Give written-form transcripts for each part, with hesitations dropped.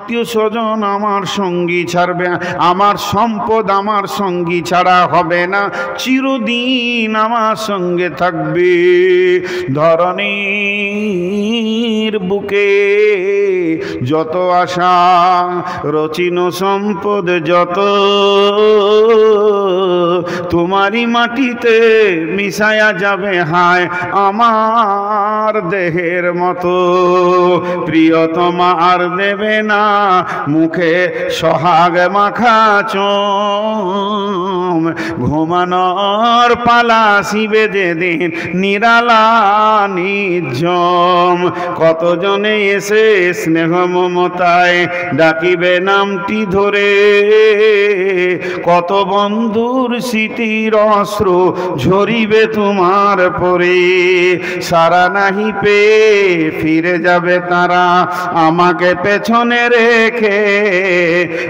আত্মীয় স্বজন আমার সঙ্গী ছাড়বে, আমার সম্পদ আমার সঙ্গী ছাড়া হবে না, চিরদিন আমার সঙ্গে থাকবে। ধরণীর বুকে যত আশা রচিন সম্পদ যত, তোমারই মাটিতে মিশায়া যাবে হায় আমার দেহের মতো। প্রিয়তমা আর দেবে না মুখে সোহাগ মাখা চুম, ঘুমানোর পালা শিবে যেদিন নিরালা নিঝুম। কতজনে এসে স্নেহ মমতায় ডাকিবে নামটি ধরে, কত বন্ধুর স্মৃতির অশ্রু ঝরিবে তোমার পরে। সারা নাহি পেয়ে ফিরে যাবে তারা আমাকে পেছনে রেখে,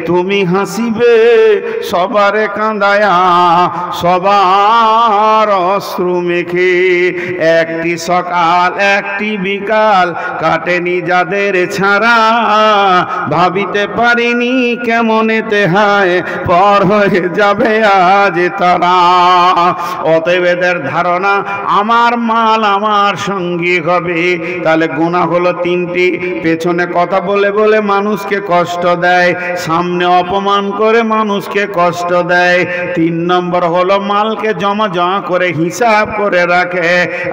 তুমি হাসিবে সবারে কাঁদায়া সবার অশ্রু মেখে। একটি সকাল একটি বিকাল কাটেনি যাদের ছাড়া, ভাবিতে পারিনি কেমনেতে হায় পর হয়ে যাবে আজ তারা। অতএব এদের ধারণা আমার মাল আমার সঙ্গী হবে। তাহলে গুনাহ হলো তিনটি, পেছনে কথা বলে বলে মানুষকে কষ্ট দেয়, সামনে অপমান করে মানুষকে কষ্ট দেয়। 3 নম্বর হলো মালকে জমা জমা করে হিসাব করে রাখে।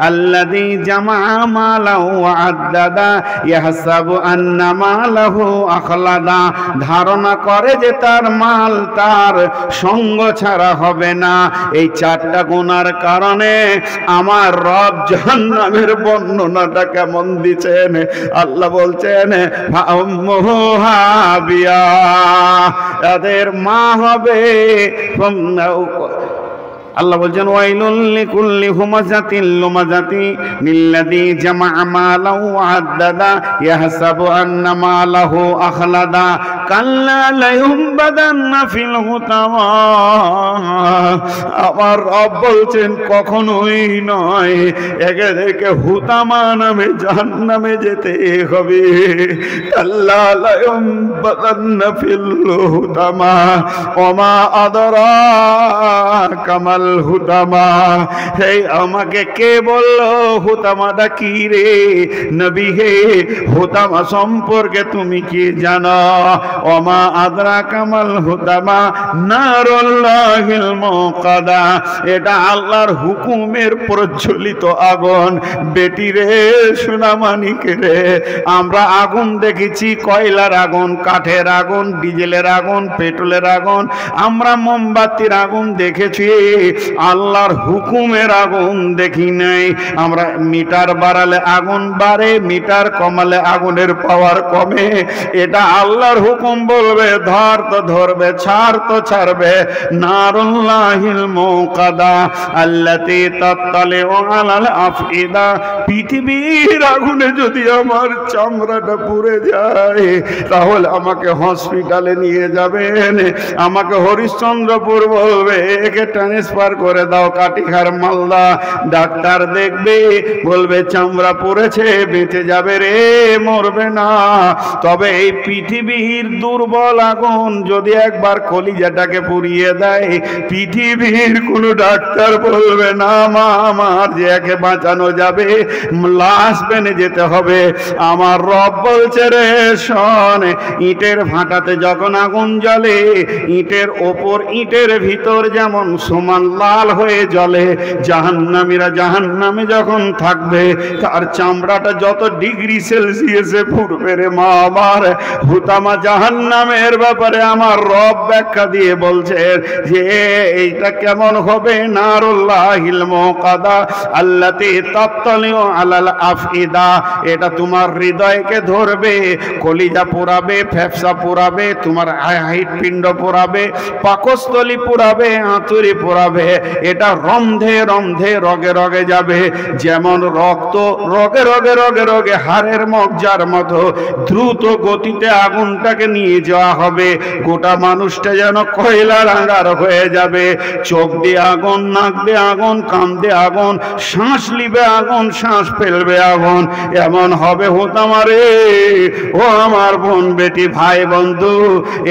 আল্লাযী জামা মালাহু আদ্দাদা ইয়াহসাবু আন্না মালাহু আখলাদা, ধারণা করে যে তার মাল তার সঙ্গ ছাড়া হবে না। এই 4টা গুনার কারণে আমার রব জাহান্নামের বর্ণনাটা কেমন দিচ্ছেন। আল্লাহ বলছেন হাবিয়া, এদের মা হবে। আল্লাহ বলছেন ওয়াইলুল লিকুল্লি হুমাযাতিন লুমাযাতি মিল্লাযী জামা'a মালাহু আদ্দাদা ইয়াহসাবু আন্না মালাহু আখলাদা কাল্লা লায়ুমবাদান্না ফিল হুতামা। আমার রব বলছেন কখনোই নয়, এদেরকে হুতামা নামে জাহান্নামে যেতে হবে। কাল্লা লায়ুমবাদান্না ফিল হুতামা ওমা আদরাকা মাল হুতামা। হে আমাকে কে বললো হুতামাটা কি রে নবী হে, হুতামা সম্পর্কে তুমি কি জানো? ওমা আদরাকা মাল হুতামা নারুল্লাহিল মুকাদা, এটা আল্লাহর হুকুমের প্রজ্বলিত আগুন। বেটি রে সোনামানিক রে, আমরা আগুন দেখেছি, কয়লার আগুন, কাঠের আগুন, ডিজেলের আগুন, পেট্রোলের আগুন, আমরা মোমবাতির আগুন দেখেছি, আল্লাহর হুকুমের আগুন দেখি নাই। আমরা মিটার বাড়ালে আগুন বাড়ে, মিটার কমালে আগুনের পাওয়ার কমে। এটা আল্লাহর হুকুম, বলবে ধর তো ধরবে, ছাড় তো ছাড়বে। নারুল্লাহিল মুকাদা আল্লাতী তাত্তালিউ আলাল আফইদা, পৃথিবীর আগুনে যদি আমার চামড়াটা পুড়ে যায় তাহলে আমাকে হসপিটালে নিয়ে যাবেন, আমাকে হরিশ্চন্দ্রপুর বলবে একে ট্রান্সফার করে দাও কাটিহার মালদা। ডাক্তার দেখবে, বলবে চামড়া পড়েছে, বেঁচে যাবে রে, মরবে না। তবে এই পৃথিবীর দুর্বল আগুন যদি একবার কলিজাটাকে পুড়িয়ে দেয়, পৃথিবীর কোনো ডাক্তার বলবে না মা আমার যে একে বাঁচানো যাবে, লাশ বেনে যেতে হবে। আমার রব বলছে রে শোন, ইটের ভাটাতে যখন আগুন জ্বলে, ইটের ওপর ইটের ভিতর যেমন সমান লাল হয়ে জ্বলে, জাহান্নামীরা জাহান্নামে যখন থাকবে তার চামড়াটা যত ডিগ্রি সেলসিয়াসে পুড়বে রে মা আমার। হুতামা জাহান্নামের ব্যাপারে আমার রব ব্যাখ্যা দিয়ে বলছে যে এইটা কেমন হবে। নারুল্লাহিল মুকাদা আল্লাতী তাত্তালিউ আলাল আফইদা, এটা তোমার হৃদয়কে ধরবে, কলিজা পোড়াবে, ফ্যাপসা পোড়াবে, তোমার হৃৎপিণ্ড পোড়াবে, পাকস্থলী পোড়াবে, আঁতুড়ি পোড়াবে। যাবে, এটা রন্ধে রন্ধে রগে রগে যাবে। যেমন রক্ত রগে রগে রগে রগে হাড়ের মজ্জার মতো দ্রুত গতিতে আগুনটাকে নিয়ে যাওয়া হবে। গোটা মানুষটা যেন কয়লা রাঙার হয়ে যাবে। চোখ দিয়ে আগুন, নাক দিয়ে আগুন, কান দিয়ে আগুন, শ্বাস নিবে আগুন, শ্বাস ফেলবে আগুন। এমন হবে হোতামারে, ও আমার বোন বেটি ভাই বন্ধু,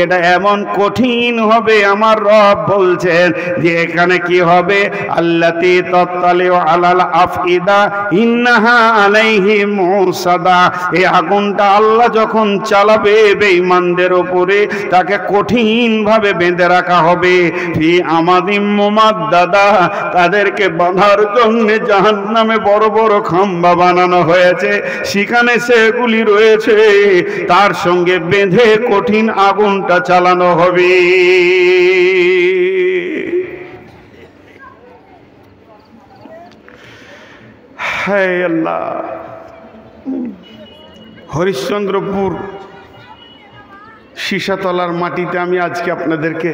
এটা এমন কঠিন হবে। আমার রব বলছেন যে এখানে কি হবে, আল্লাতি তাত্তালিউ আলাল আফইদা ইন্নাহা আলাইহিম মুসাদা। এই আগুনটা আল্লাহ যখন চালাবে বেঈমানদের উপরে, তাকে কঠিন ভাবে বেঁধে রাখা হবে। ফি আমাদিম মুমাদ্দাদা, তাদেরকে বাঁধার জন্য জাহান্নামে বড় বড় খাম্বা বানানো হয়েছে, সেখানে সেগুলি রয়েছে, তার সঙ্গে বেঁধে কঠিন আগুনটা চালানো হবে। হায় আল্লাহ! হরিশ্চন্দ্রপুর সীসাতলার মাটিতে আমি আজকে আপনাদেরকে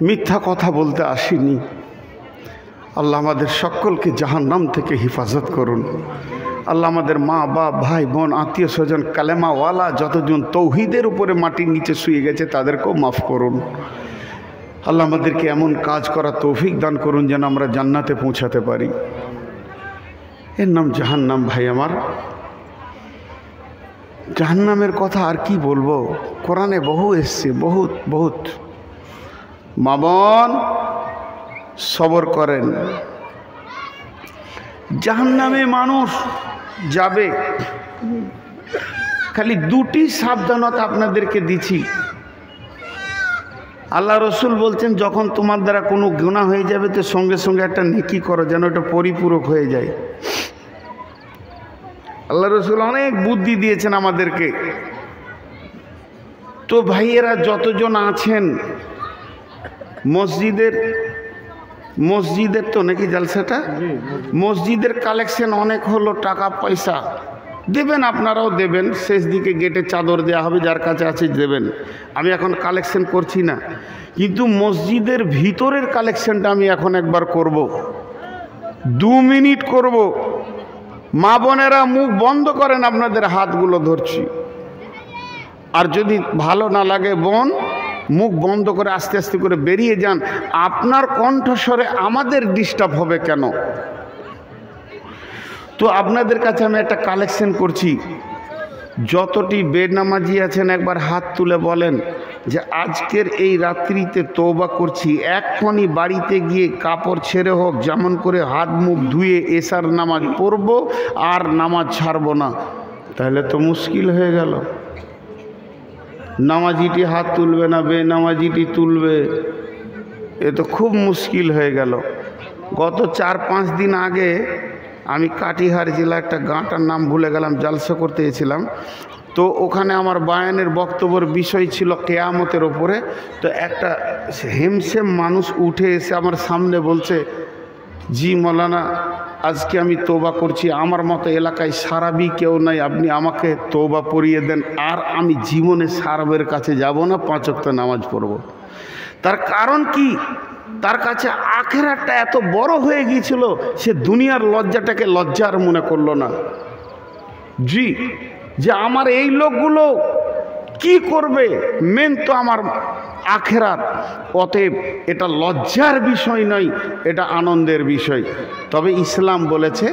মিথ্যা কথা বলতে আসিনি। আল্লাহ আমাদের সকলকে জাহান্নাম থেকে হেফাজত করুন। আল্লাহ আমাদের মা বাপ ভাই বোন আত্মীয় স্বজন কালেমাওয়ালা যতজন তৌহিদের উপরে মাটির নিচে শুয়ে গেছে তাদেরকেও মাফ করুন। আল্লাহ আমাদেরকে এমন কাজ করা তৌফিক দান করুন যেন আমরা জান্নাতে পৌঁছাতে পারি। এর নাম জাহান্নাম। ভাই আমার, জাহান্নামের কথা আর কি বলবো, কোরআনে বহু এসছে, বহুত বহুত। মা বোন সবর করেন, জাহান্নামে মানুষ যাবে। খালি দুটি সাবধানতা আপনাদেরকে দিচ্ছি। আল্লাহ রসুল বলছেন যখন তোমার দ্বারা কোনো গুনাহ হয়ে যাবে তো সঙ্গে সঙ্গে একটা নেকি করো, যেন এটা পরিপূরক হয়ে যায়। আল্লাহ রসুল অনেক বুদ্ধি দিয়েছেন আমাদেরকে। তো ভাইয়েরা যতজন আছেন মসজিদের তো নাকি জালসাটা, মসজিদের কালেকশন অনেক হলো, টাকা পয়সা দেবেন, আপনারাও দেবেন। শেষ দিকে গেটে চাদর দেওয়া হবে, যার কাছে আছে দেবেন। আমি এখন কালেকশন করছি না, কিন্তু মসজিদের ভিতরের কালেকশনটা আমি এখন একবার করব, 2 মিনিট করব। মা বোনেরা মুখ বন্ধ করেন, আপনাদের হাতগুলো ধরছি। আর যদি ভালো না লাগে বোন, মুখ বন্ধ করে আস্তে আস্তে করে বেরিয়ে যান। আপনার কণ্ঠস্বরে আমাদের ডিস্টার্ব হবে কেন? তো আপনাদের কাছে আমি একটা কালেকশন করছি। যতটি বেনামাজি আছেন একবার হাত তুলে বলেন যে আজকের এই রাত্রিতে তওবা করছি, এক্ষুনি বাড়িতে গিয়ে কাপড় ছেড়ে হোক যেমন করে হাত মুখ ধুয়ে এশার নামাজ পড়ব, আর নামাজ ছাড়ব না। তাহলে তো মুশকিল হয়ে গেল। নামাজিটি হাত তুলবে না, বেনামাজিটি তুলবে, এ তো খুব মুশকিল হয়ে গেল। গত 4-5 দিন আগে আমি কাটিহার জেলা একটা গাঁটার নাম ভুলে গেলাম, জালসা করতে গেছিলাম। তো ওখানে আমার বায়ানের বক্তব্যের বিষয় ছিল কেয়ামতের ওপরে। তো একটা হেমসেম মানুষ উঠে এসে আমার সামনে বলছে, জি মৌলানা, আজকে আমি তওবা করছি, আমার মতো এলাকায় সারাবি কেউ নাই, আপনি আমাকে তওবা পড়িয়ে দেন, আর আমি জীবনে সারাবের কাছে যাব না, 5 ওয়াক্ত নামাজ পড়ব। তার কারণ কি? তার কাছে আখেরাতটা এত বড় হয়ে গিয়েছিল, সে দুনিয়ার লজ্জাটাকে লজ্জার মনে করলো না। জি, যে আমার এই লোকগুলো কি করবে, মেন তো আমার আখেরাত। অতএব এটা লজ্জার বিষয় নয়, এটা আনন্দের বিষয়। তবে ইসলাম বলেছে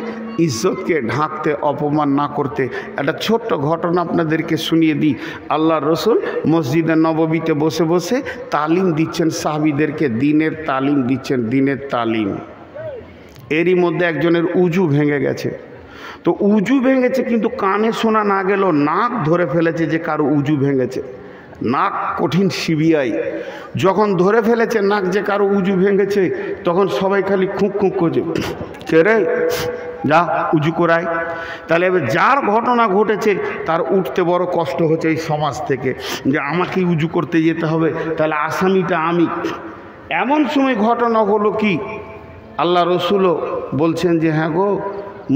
ইজ্জতকে ঢাকতে, অপমান না করতে। একটা ছোট্ট ঘটনা আপনাদেরকে শুনিয়ে দিই। আল্লাহ রসুল মসজিদে নববীতে বসে বসে তালিম দিচ্ছেন সাহাবীদেরকে, দিনের তালিম দিচ্ছেন, দিনের তালিম। এরই মধ্যে একজনের উজু ভেঙে গেছে। তো উজু ভেঙেছে কিন্তু কানে শোনা না গেল, নাক ধরে ফেলেছে যে কারো উজু ভেঙেছে। নাক কঠিন সিবিআই, যখন ধরে ফেলেছে নাক যে কারো উজু ভেঙেছে, তখন সবাই খালি খুঁক খুঁক করছে, কে রে, যা উজু করায়। তাহলে এবার যার ঘটনা ঘটেছে তার উঠতে বড় কষ্ট হচ্ছে এই সমাজ থেকে, যে আমাকে উজু করতে যেতে হবে, তাহলে আসামিটা আমি। এমন সময় ঘটনা হলো কি, আল্লাহ রসুলও বলছেন যে হ্যাঁ গো,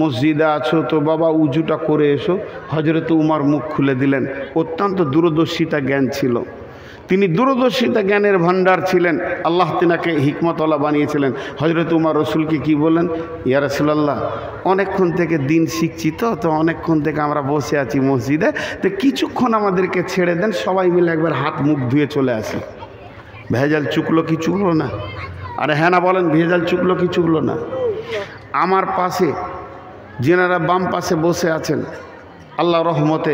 মসজিদে আছো তো বাবা উজুটা করে এসো। হজরত উমর মুখ খুলে দিলেন, অত্যন্ত দূরদর্শিতা জ্ঞান ছিল। তিনি দূরদর্শিতা জ্ঞানের ভান্ডার ছিলেন। আল্লাহ তিনাকে হিকমতওয়ালা বানিয়েছিলেন। হযরত উমর রসুলকে কি বলেন, ইয়া রাসূলুল্লাহ, অনেকক্ষণ থেকে দিন শিখছি, তো অনেকক্ষণ থেকে আমরা বসে আছি মসজিদে, তো কিছুক্ষণ আমাদেরকে ছেড়ে দেন, সবাই মিলে একবার হাত মুখ ধুয়ে চলে আসি। ভেজাল চুকলো কি চুকলো না? আরে হ্যাঁ না বলেন, ভেজাল চুকলো কি চুকলো না? আমার পাশে যেনারা বাম পাশে বসে আছেন, আল্লাহ রহমতে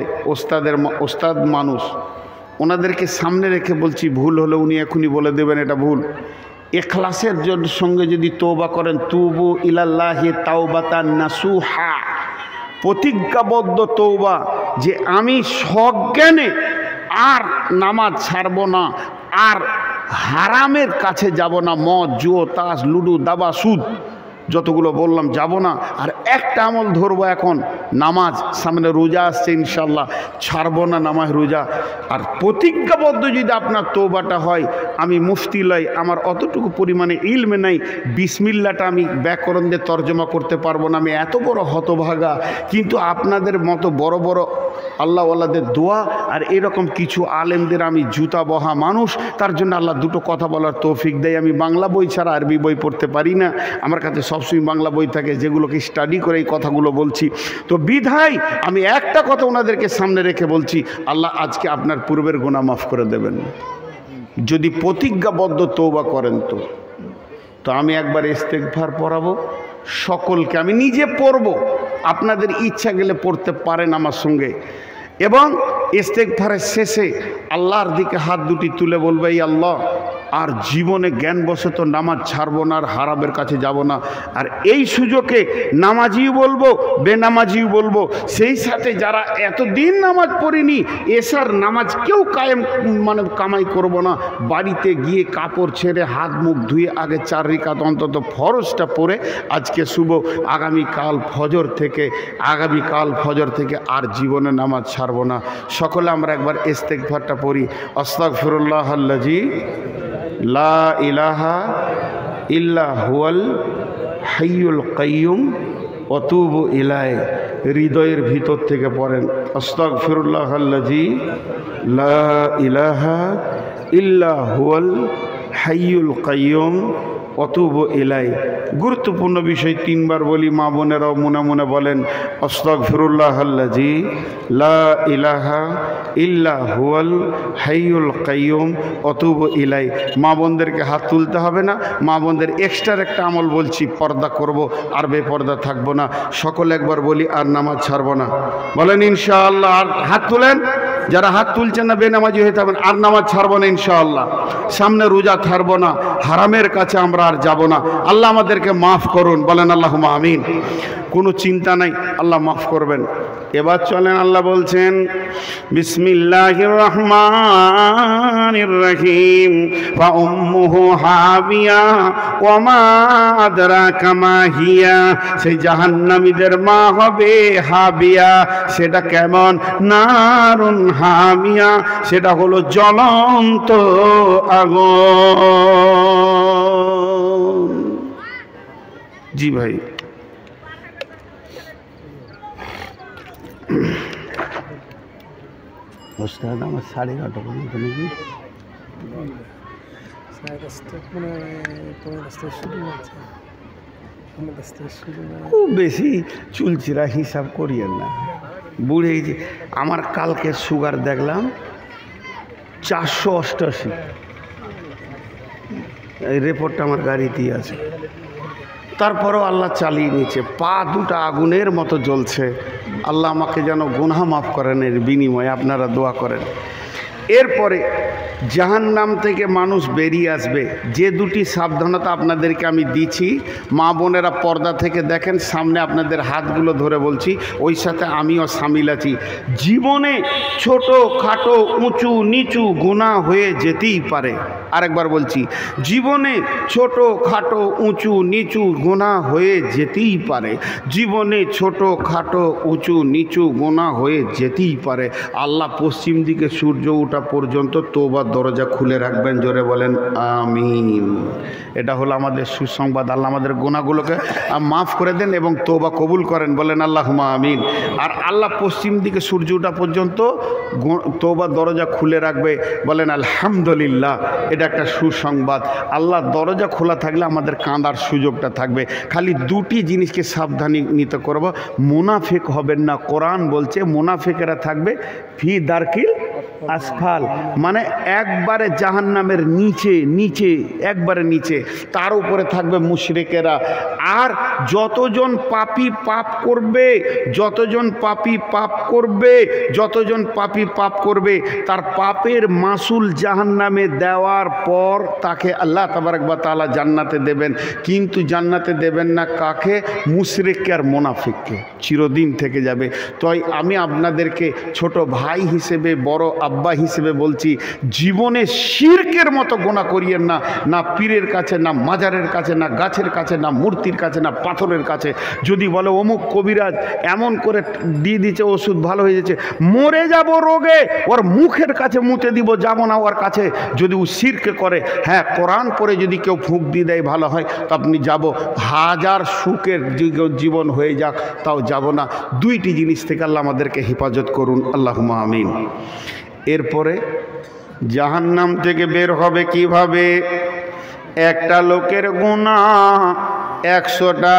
ওস্তাদ মানুষ, ওনাদেরকে সামনে রেখে বলছি, ভুল হলে উনি এখনই বলে দেবেন এটা ভুল। ইখলাসের সঙ্গে যদি তওবা করেন, তুবু ইলাল্লাহি তাওবাতান নাসুহা, প্রতিজ্ঞাবদ্ধ তওবা, যে আমি সজ্ঞানে আর নামাজ ছাড়ব না, আর হারামের কাছে যাব না, মদ জুয়ো তাস লুডু দাবা সুদ যতগুলো বললাম যাব না, আর একটা আমল ধরবো এখন, নামাজ, সামনে রোজা আসছে ইনশাল্লাহ, ছাড়বো না নামাজ রোজা। আর প্রতিজ্ঞাবদ্ধ যদি আপনার তওবাটা হয়, আমি মুফতি লই, আমার অতটুকু পরিমাণে ইলমে নাই, বিসমিল্লাটা আমি ব্যাকরণ দিয়ে তর্জমা করতে পারবো না, আমি এত বড় হতভাগা, কিন্তু আপনাদের মতো বড় বড় আল্লাহওয়ালাদের দোয়া আর এরকম কিছু আলেমদের আমি জুতা বহা মানুষ, তার জন্য আল্লাহ দুটো কথা বলার তৌফিক দেয়। আমি বাংলা বই ছাড়া আরবি বই পড়তে পারি না, আমার কাছে সবসময় বাংলা বই থাকে, যেগুলোকে স্টাডি করে এই কথাগুলো বলছি। তো বিধায় আমি একটা কথা ওনাদেরকে সামনে রেখে বলছি, আল্লাহ আজকে আপনার পূর্বের গুনাহ মাফ করে দেবেন যদি প্রতিজ্ঞাবদ্ধ তওবা করেন। তো আমি একবার ইস্তেগফার পড়াবো সকলকে, আমি নিজে পড়ব, আপনাদের ইচ্ছা গেলে পড়তে পারেন আমার সঙ্গে, এবং ইস্তেগফারের শেষে আল্লাহর দিকে হাত দুটি তুলে বলবে, এই আল্লাহ, আর জীবনে জ্ঞানবশত নামাজ ছাড়বো না, আর হারামের কাছে যাব না। আর এই সুযোগে নামাজিও বলবো, বেনামাজিও বলবো, সেই সাথে যারা এতদিন নামাজ পড়েনি, এশার নামাজ কেউ কামাই করব না, বাড়িতে গিয়ে কাপড় ছেড়ে হাত মুখ ধুয়ে আগে 4 রাকাত অন্তত ফরজটা পড়ে আজকে শুভ, আগামীকাল ফজর থেকে আর জীবনে নামাজ ছাড়বো না। সকলে আমরা একবার ইস্তেগফারটা পড়ি। আস্তাগফিরুল্লাহাল্লাযী লা ইলাহা ইল্লা হুয়াল হাইয়ুল কাইয়ুম ওয়া তুবু ইলাইহি, হৃদয়ের ভিতর থেকে পড়েন, আস্তাগফিরুল্লাহাল্লাযী লা ইলাহা ইল্লা হুয়াল হাইয়ুল কাইয়ুম ওয়া তুবু ইলাইহি। গুরুত্বপূর্ণ বিষয় 3 বার বলি, মা বোনেরাও মনে মনে বলেন, আস্তাগফিরুল্লাহাল্লাযী লা ইলাহা ইল্লা হুয়াল হাইয়ুল কাইয়ুম ওয়া তুবু ইলাইহি। মা বোনদেরকে হাত তুলতে হবে না, মা বোনদের এক্সট্রা একটা আমল বলছি, পর্দা করব, আর বেপর্দা থাকবো না। সকলে একবার বলি, আর নামাজ ছাড়বো না, বলেন ইনশাআল্লাহ। আর হাত তুলেন, যারা হাত তুলছেন না বেনামাজি হয়ে থাকবেন, আর নামাজ ছাড়বো না ইনশাআল্লাহ, সামনে রোজা ছাড়বো না, হারামের কাছে আমরা আর যাব না। আল্লাহ আমাদেরকে মাফ করুন, বলেন আল্লাহুম্মা আমিন। কোনো চিন্তা নাই, আল্লাহ মাফ করবেন। এবার চলেন, আল্লাহ বলছেন, বিসমিল্লাহির রহমানির রহিম, ফা উম্মুহু হাবিয়া ওয়া মা আদরাকা মা হিয়া, সেই জাহান্নামীদের মা হবে হাবিয়া। সেটা কেমন? নারুন হামিয়া, সেটা হলো জ্বলন্ত আগুন। জি ভাই, ওস্তাদ আমার 11:30 পর্যন্ত নাকি? খুব বেশি চুলচিরা হিসাব করিয়েন না, বুড়ে যে আমার কালকে সুগার দেখলাম 488, এই রিপোর্টটা আমার গাড়িতেই আছে। তারপরেও আল্লাহ চালিয়ে নিয়েছে, পা দুটা আগুনের মতো জ্বলছে। আল্লাহ আমাকে যেন গুনাহ মাফ করেন, এর বিনিময়ে আপনারা দোয়া করেন। এরপরে জাহান্নাম থেকে মানুষ বেরিয়ে আসবে, যে দুটি সাবধানতা আপনাদেরকে আমি দিচ্ছি, মা বোনেরা পর্দা থেকে দেখেন, সামনে আপনাদের হাতগুলো ধরে বলছি, ওই সাথে আমিও সামিল আছি। জীবনে ছোট খাটো উঁচু নিচু গুনাহ হয়ে যেতেই পারে, আরেকবার বলছি, জীবনে ছোট খাটো উঁচু নিচু গুনাহ হয়ে যেতেই পারে, জীবনে ছোট খাটো উঁচু নিচু গুনাহ হয়ে যেতেই পারে। আল্লাহ পশ্চিম দিকে সূর্য ওঠা পর্যন্ত তওবার দরজা খুলে রাখবেন। জোরে বলেন আমিন। এটা হলো আমাদের সুসংবাদ। আল্লাহ আমাদের গুনাহগুলোকে মাফ করে দেন এবং তওবা কবুল করেন। বলেন আল্লাহুম্মা আমিন। আর আল্লাহ পশ্চিম দিকে সূর্য ওঠা পর্যন্ত তওবার দরজা খুলে রাখবে। বলেন আলহামদুলিল্লাহ। এটা একটা সুসংবাদ। আল্লাহ দরজা খোলা থাকলে আমাদের কাঁদার সুযোগটা থাকবে। খালি দুটি জিনিসকে সাবধানী নিতে করব, মুনাফিক হবেন না। কোরআন বলছে মুনাফিকেরা থাকবে ফি দারকিল আসফাল, মানে একবারে জাহান্নামের নিচে নিচে, একবারে নিচে। তার উপরে থাকবে মুশরিকেরা। আর যতজন পাপী পাপ করবে, যতজন পাপী পাপ করবে, যতজন পাপী পাপ করবে, তার পাপের মাসুল জাহান্নামে দেওয়ার পর তাকে আল্লাহ তাবারক ওয়া তাআলা জান্নাতে দেবেন। কিন্তু জান্নাতে দেবেন না কাকে? মুশরিককে আর মুনাফিককে, চিরদিন থেকে যাবে। তাই আমি আপনাদেরকে ছোট ভাই হিসেবে, বড় আব্বা হিসেবে বলছি, জীবনে শিরকের মতো গুনাহ করিয়েন না। না পীরের কাছে, না মাজারের কাছে, না গাছের কাছে, না মূর্তির কাছে, না পাথরের কাছে। যদি বলে অমুক কবিরাজ এমন করে দিয়ে দিচ্ছে ওষুধ ভালো হয়ে যাচ্ছে, মরে যাব রোগে, ওর মুখের কাছে মুতে দিব, যাব না ওর কাছে। যদি ও শিরক করে, হ্যাঁ কোরআন পড়ে যদি কেউ ফুঁক দিয়ে দেয় ভালো হয়, তো আপনি যাব। হাজার সুখের জীবন হয়ে যাক তাও যাব না। দুইটি জিনিস থেকে আল্লাহ আমাদেরকে হেফাজত করুন। আল্লাহুম্মা আমিন। এরপরে জাহান্নাম থেকে বের হবে কিভাবে? একটা লোকের গুনাহ 100টা,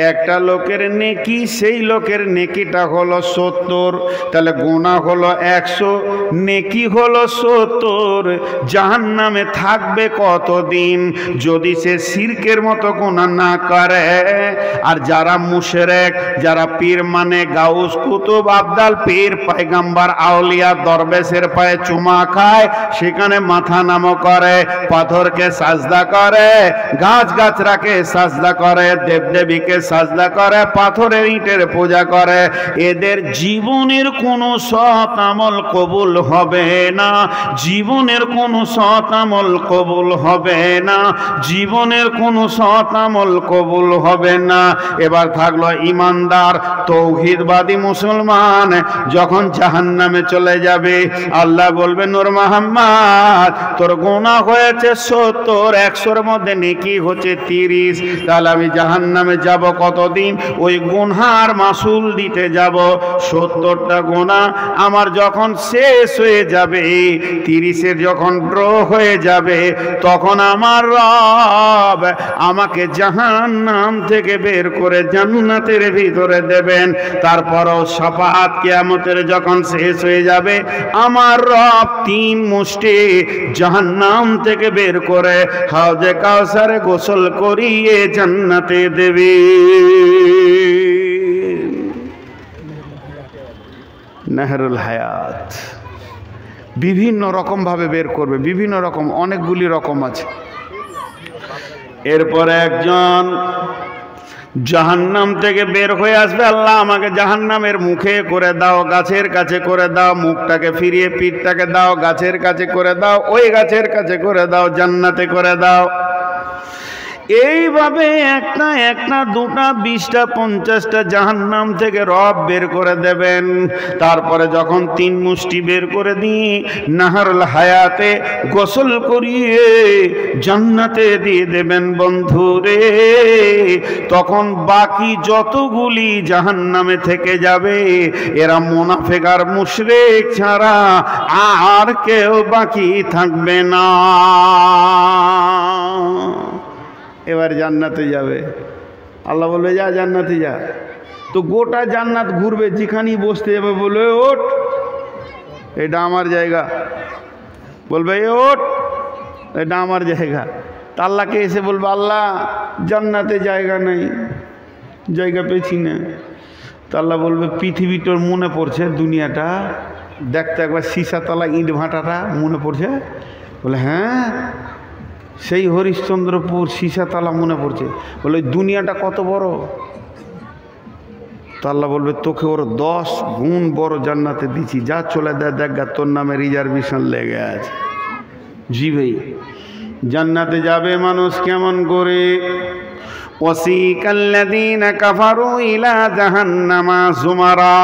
একটা লোকের নেকি, সেই লোকের নেকিটা হলো 70। তাহলে গুনাহ হলো 100, নেকি হলো 70। জাহান্নামে থাকবে কতদিন? যদি সে শিরকের মতো গুনাহ না করে। আর যারা মুশরিক, যারা পীর মানে গাউস কুতুব আবদাল পীর পয়গম্বর আউলিয়া দরবেশের পায়ে চুমা খায়, সেখানে মাথা নামো করে, পাথরকে সাজদা করে, গাছগাছরাকে সাজদা করে, দেবদেবীকে সাজদা করে, পাথরের ইটের পূজা করে, এদের জীবনের কোনো সৎ আমল কবুল হবে না। জীবনের কোনো সৎ আমল কবুল হবে না। জীবনের কোনো সৎ আমল কবুল হবে না। এবার থাকলো ইমানদার তৌহিদবাদী মুসলমান, যখন জাহান্নামে চলে যাবে, আল্লাহ বলবে নূর মুহাম্মদ তোর গুনাহ হয়েছে 70, 100-র মধ্যে নেকি হচ্ছে 30। তাহলে আমি জাহান্নামে যাব কতদিন? ওই গুনহার মাসুল দিতে যাব। 70টা গুনাহ আমার যখন শেষ হয়ে যাবে, 30-এর যখন ড্র হয়ে যাবে, তখন আমার রব আমাকে জাহান্নাম থেকে বের করে জান্নাতের ভিতরে দেবেন। তারপরও শাফাআত কিয়ামতের যখন শেষ হয়ে যাবে, আমার রব 3 মুষ্টি জাহান্নাম থেকে বের করে হাউজে কাউসারে গোসল করিয়ে জান্নাতে দেবে। নাহরুল হায়াত বিভিন্ন রকম ভাবে বের করবে, বিভিন্ন রকম, অনেকগুলি রকম আছে। এরপরে একজন জাহান্নাম থেকে বের হয়ে আসবে, আল্লাহ আমাকে জাহান্নামের মুখে করে দাও, গাছের কাছে করে দাও, মুখটাকে ফিরিয়ে পিঠটাকে দাও, গাছের কাছে করে দাও, ওই গাছের কাছে করে দাও, জান্নাতে করে দাও। এইভাবে একটা একটা, 2টা, 20টা, 50টা জাহান্নাম থেকে রব বের করে দেবেন। তারপরে যখন 3 মুষ্টি বের করে দিয়ে নাহরুল হায়াতে গোসল করিয়ে জান্নাতে দিয়ে দেবেন বন্ধুরে, তখন বাকি যতগুলি জাহান্নামে থেকে যাবে, এরা মুনাফিক আর মুশরিক ছাড়া আর কেউ বাকি থাকবে না। এবার জান্নাতে যাবে, আল্লাহ বলবে যা জান্নাতে যা। তো গোটা জান্নাত ঘুরবে, যেখানেই বসতে যাবে বলবে ওঠ, এটা আমার জায়গা। বলবে ওঠ, এটা আমার জায়গা। তা আল্লাহকে এসে বলবে আল্লাহ জান্নাতে জায়গা নেই, জায়গা পেয়েছি না। তা আল্লাহ বলবে পৃথিবীটার মনে পড়ছে, দুনিয়াটা দেখতে একবার সীসাতলা ইট ভাটাটা মনে পড়ছে? বলে হ্যাঁ, সেই হরিশ্চন্দ্রপুর সীসাতলা মনে পড়ছে। বলে দুনিয়াটা কত বড়? তো আল্লাহ বলবে তোকে ওর 10 গুণ বড় জান্নাতে দিচ্ছি, যা চলে দেখ গা, তোর নামে রিজার্ভেশন লেগে আছে। জি ভাই, জান্নাতে যাবে মানুষ কেমন করে? ওয়াসিকাল্লাযীনা কাফারু ইলা জাহান্নামা যুমারা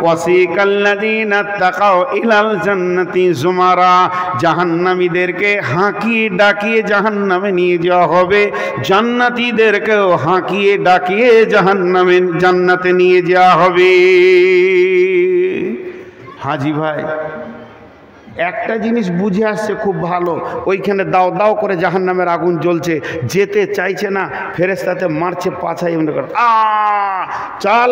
ওয়াসিকাল্লাযীনা তাকাউ ইলাল জান্নাতি যুমারা। জাহান্নামীদেরকে হাঁকিয়ে ডাকিয়ে জাহান্নামে নিয়ে যাওয়া হবে, জান্নাতীদেরকেও হাঁকিয়ে ডাকিয়ে জান্নাতে নিয়ে যাওয়া হবে। হাজি ভাই, একটা জিনিস বুঝে আসছে খুব ভালো, ওইখানে দাও দাও করে জাহান্নামের আগুন জ্বলছে, যেতে চাইছে না, ফেরেশতাতে মারছে পাছায় এমনি করে চাল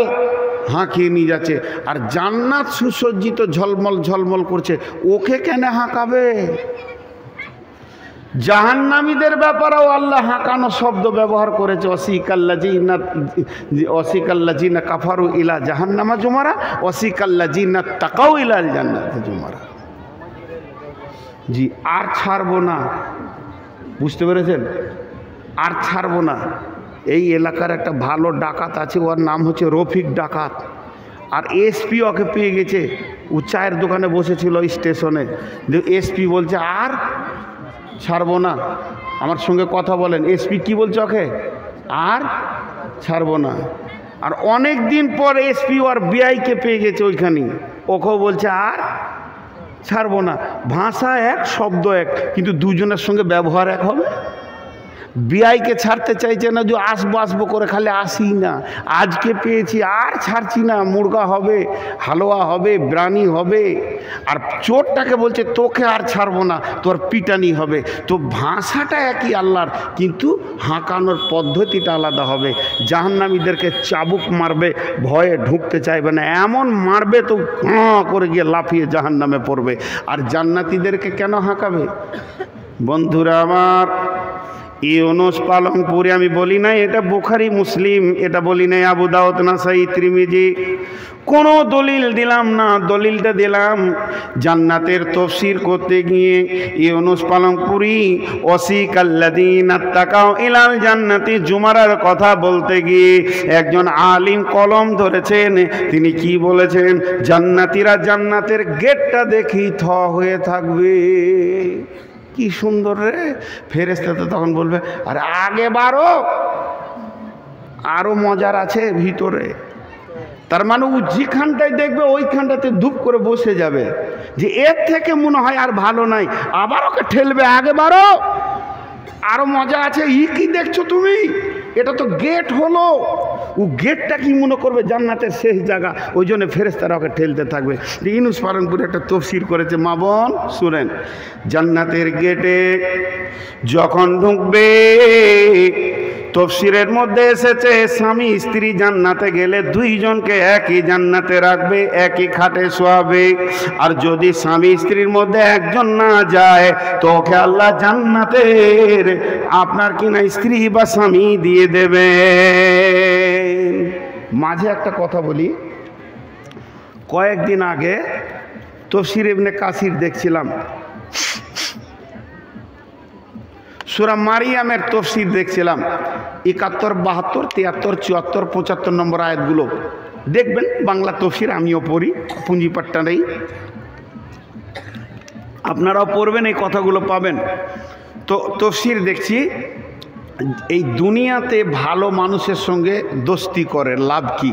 হাঁকিয়ে নিয়ে যাচ্ছে। আর জান্নাত সুসজ্জিত ঝলমল ঝলমল করছে, ওকে কেন হাঁকাবে? জাহান্নামীদের ব্যাপারেও আল্লাহ হাঁকানো শব্দ ব্যবহার করেছে, ওয়াসিকাল্লাযীনা কাফারু ইলা জাহান্নামা যুমারা ওয়াসিকাল্লাযীনা তাকাউ ইলাল জান্নাতি যুমারা। জি, আর ছাড়বো না, বুঝতে পেরেছেন? আর ছাড়বো না। এই এলাকার একটা ভালো ডাকাত আছে, ওর নাম হচ্ছে রফিক ডাকাত। আর এসপি ওকে পেয়ে গেছে, ও চায়ের দোকানে বসেছিল স্টেশনে, এসপি বলছে আর ছাড়বো না। আমার সঙ্গে কথা বলেন, এসপি কি বলছে ওকে? আর ছাড়বো না। আর অনেক দিন পর এসপি আর বিআইকে পেয়ে গেছে ওইখানে, ওকেও বলছে আর ছাড়বো না। ভাষা এক, শব্দ এক, কিন্তু দুজনের সঙ্গে ব্যবহার এক হবে। বিআইকে ছাড়তে চাইছে না, যে আসবো আসবো করে খালি আসি না, আজকে পেয়েছি আর ছাড়ছি না, মুরগা হবে, হালুয়া হবে, ব্রানি হবে। আর চোরটাকে বলছে তোকে আর ছাড়বো না, তোর পিটানি হবে। তো ভাষাটা একই আল্লাহর, কিন্তু হাঁকানোর পদ্ধতিটা আলাদা হবে। জাহান্নামীদেরকে চাবুক মারবে, ভয়ে ঢুকতে চাইবে না, এমন মারবে তো হাঁ করে গিয়ে লাফিয়ে জাহান্নামে পড়বে। আর জান্নাতীদেরকে কেন হাঁকাবে? বন্ধুরা আমার, ইউনুস পালংপুরে আমি বলি নাই এটা বুখারী মুসলিম, এটা বলি নাই আবু দাউদ নাসাই তিরমিজি, কোনো দলিল দিলাম না। দলিলটা দিলাম জান্নাতের তাফসীর করতে গিয়ে ইউনুস পালংপুরি ওয়াসিকাল্লাযীনা তাকাউ ইলাল জান্নাতি যুমারার কথা বলতে গিয়ে একজন আলিম কলম ধরেছেন। তিনি কি বলেছেন? জান্নাতীরা জান্নাতের গেটটা দেখি থ হয়ে থাকবে। কি সুন্দর রে! ফেরেশতা তো তখন বলবে আরে আগে বাড়ো, আরো মজার আছে ভিতরে। তার মানে ও যেখানটায় দেখবে ওইখানটাতে ধূপ করে বসে যাবে, যে এর থেকে মনে হয় আর ভালো নাই, আবার ওকে ঠেলবে আগে বাড়ো, আরো মজা আছে। কি দেখছো তুমি? এটা তো গেট হলো। ও গেটটা কি মনে করবে জান্নাতের শেষ জায়গা, ওই জন্য ফেরেশতারা ওকে ঠেলতে থাকবে। ইউনুস পালংপুরে একটা তাফসীর করেছে, মা বোন শুনেন। জান্নাতের গেটে যখন ঢুকবে, তাফসীরের মধ্যে এসেছে স্বামী স্ত্রী জান্নাতে গেলে দুইজনকে একই জান্নাতে রাখবে, একই খাটে শোয়াবে। আর যদি স্বামী স্ত্রীর মধ্যে একজন না যায়, তো ওকে আল্লাহ জান্নাতের আপনার কিনা স্ত্রী বা স্বামী দিয়ে দেবে। মাঝে একটা কথা বলি, কয়েকদিন আগে তাফসীর ইবনে কাসির দেখছিলাম, সূরা মারিয়ামের তাফসীর দেখছিলাম। 71, 72, 73, 74, 75 নম্বর আয়াতগুলো দেখবেন। বাংলা তাফসীর আমিও পড়ি, পুঁজিপাট্টা নেই, আপনারাও পড়বেন, এই কথাগুলো পাবেন। তো তাফসীর দেখছি, এই দুনিয়াতে ভালো মানুষের সঙ্গে দোস্তি করে লাভ কি?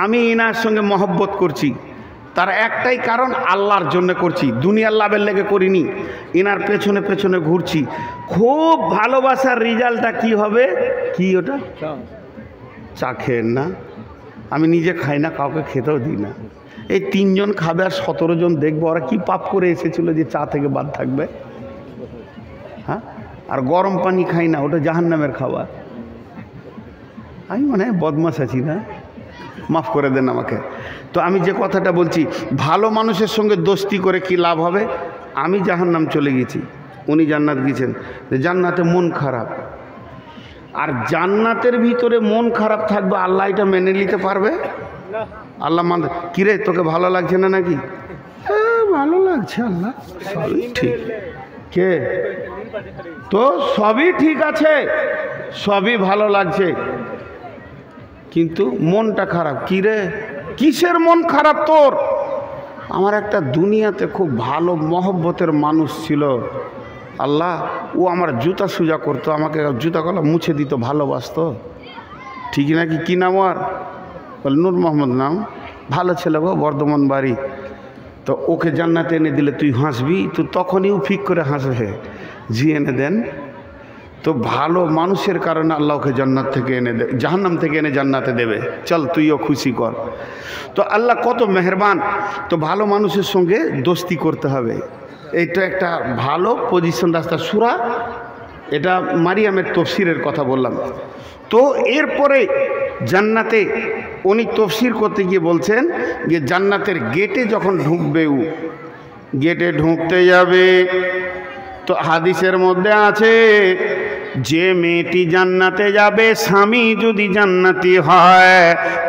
আমি ইনার সঙ্গে মহব্বত করছি, তার একটাই কারণ আল্লাহর জন্য করছি, দুনিয়ার লাভের লেগে করিনি। ইনার পেছনে পেছনে ঘুরছি। খুব ভালোবাসার রেজাল্টটা কি হবে? কি ওটা? চা খেয়েন না, আমি নিজে খাই না, কাউকে খেতেও দিই না। এই 3 জন খাবে আর 17 জন দেখবো, ওরা কি পাপ করে এসেছিল যে চা থেকে বাদ থাকবে? হ্যাঁ, আর গরম পানি খাই না, ওটা জাহান্নামের খাবার। আমি মনে হয় বদমাশ আছি না, মাফ করে দেন আমাকে। তো আমি যে কথাটা বলছি, ভালো মানুষের সঙ্গে দোস্তি করে কি লাভ হবে? আমি জাহান্নাম চলে গেছি, উনি জান্নাত গেছেন। জান্নাতে মন খারাপ, আর জান্নাতের ভিতরে মন খারাপ থাকবে, আল্লাহ এটা মেনে নিতে পারবে? আল্লাহ মানে কিরে তোকে ভালো লাগছে না নাকি? হ্যাঁ ভালো লাগছে আল্লাহ, সবই ঠিক। কে? তো সবই ঠিক আছে, সবই ভালো লাগছে, কিন্তু মনটা খারাপ। কি রে, কিসের মন খারাপ তোর? আমার একটা দুনিয়াতে খুব ভালো মহব্বতের মানুষ ছিল, আল্লাহ ও আমার জুতা সোজা করতো, আমাকে জুতাগুলো মুছে দিত, ভালোবাসতো, ঠিক নাকি? কী নাম ওর? বলে নূর মোহাম্মদ নাম, ভালো ছেলে গো, বর্ধমান বাড়ি। তো ওকে জান্নাতে এনে দিলে তুই হাসবি? তো তখনই ও ফিক করে হাসবে, জি এনে দেন। তো ভালো মানুষের কারণে আল্লাহ ওকে জান্নাত থেকে এনে জাহান্নাম থেকে এনে জান্নাতে দেবে, চল তুইও খুশি কর। তো আল্লাহ কত মেহেরবান। তো ভালো মানুষের সঙ্গে দোস্তি করতে হবে, এইটা একটা ভালো পজিশন রাস্তা। সূরা এটা মারিয়ামের তফসিরের কথা বললাম। তো এরপরে জান্নাতে উনি তফসির করতে গিয়ে বলছেন যে জান্নাতের গেটে যখন ঢুকবে, ও গেটে ঢুকতে যাবে, তো হাদিসের মধ্যে আছে যে মেয়েটি জান্নাতে যাবে, স্বামী যদি জান্নাতি হয়,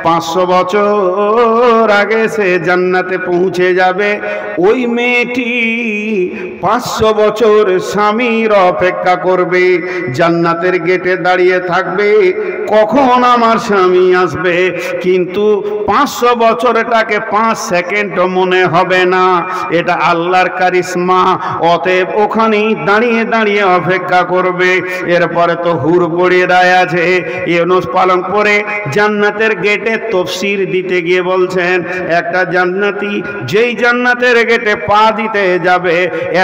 500 বছর আগে সে জান্নাতে পৌঁছে যাবে। ওই মেয়েটি 500 বছর স্বামীর অপেক্ষা করবে, জান্নাতের গেটে দাঁড়িয়ে থাকবে, কখন আমার স্বামী আসবে। কিন্তু 500 বছরটাকে 5 সেকেন্ডও মনে হবে না, এটা আল্লাহর কারিশমা। অতএব ওখানেই দাঁড়িয়ে দাঁড়িয়ে অপেক্ষা করবে। এরপরে তো হুর পড়িয়ে দেয় আছে। ইউনুস পালন করে জান্নাতের গেটে তফসির দিতে গিয়ে বলছেন, একটা জান্নাতি যেই জান্নাতের গেটে পা দিতে যাবে,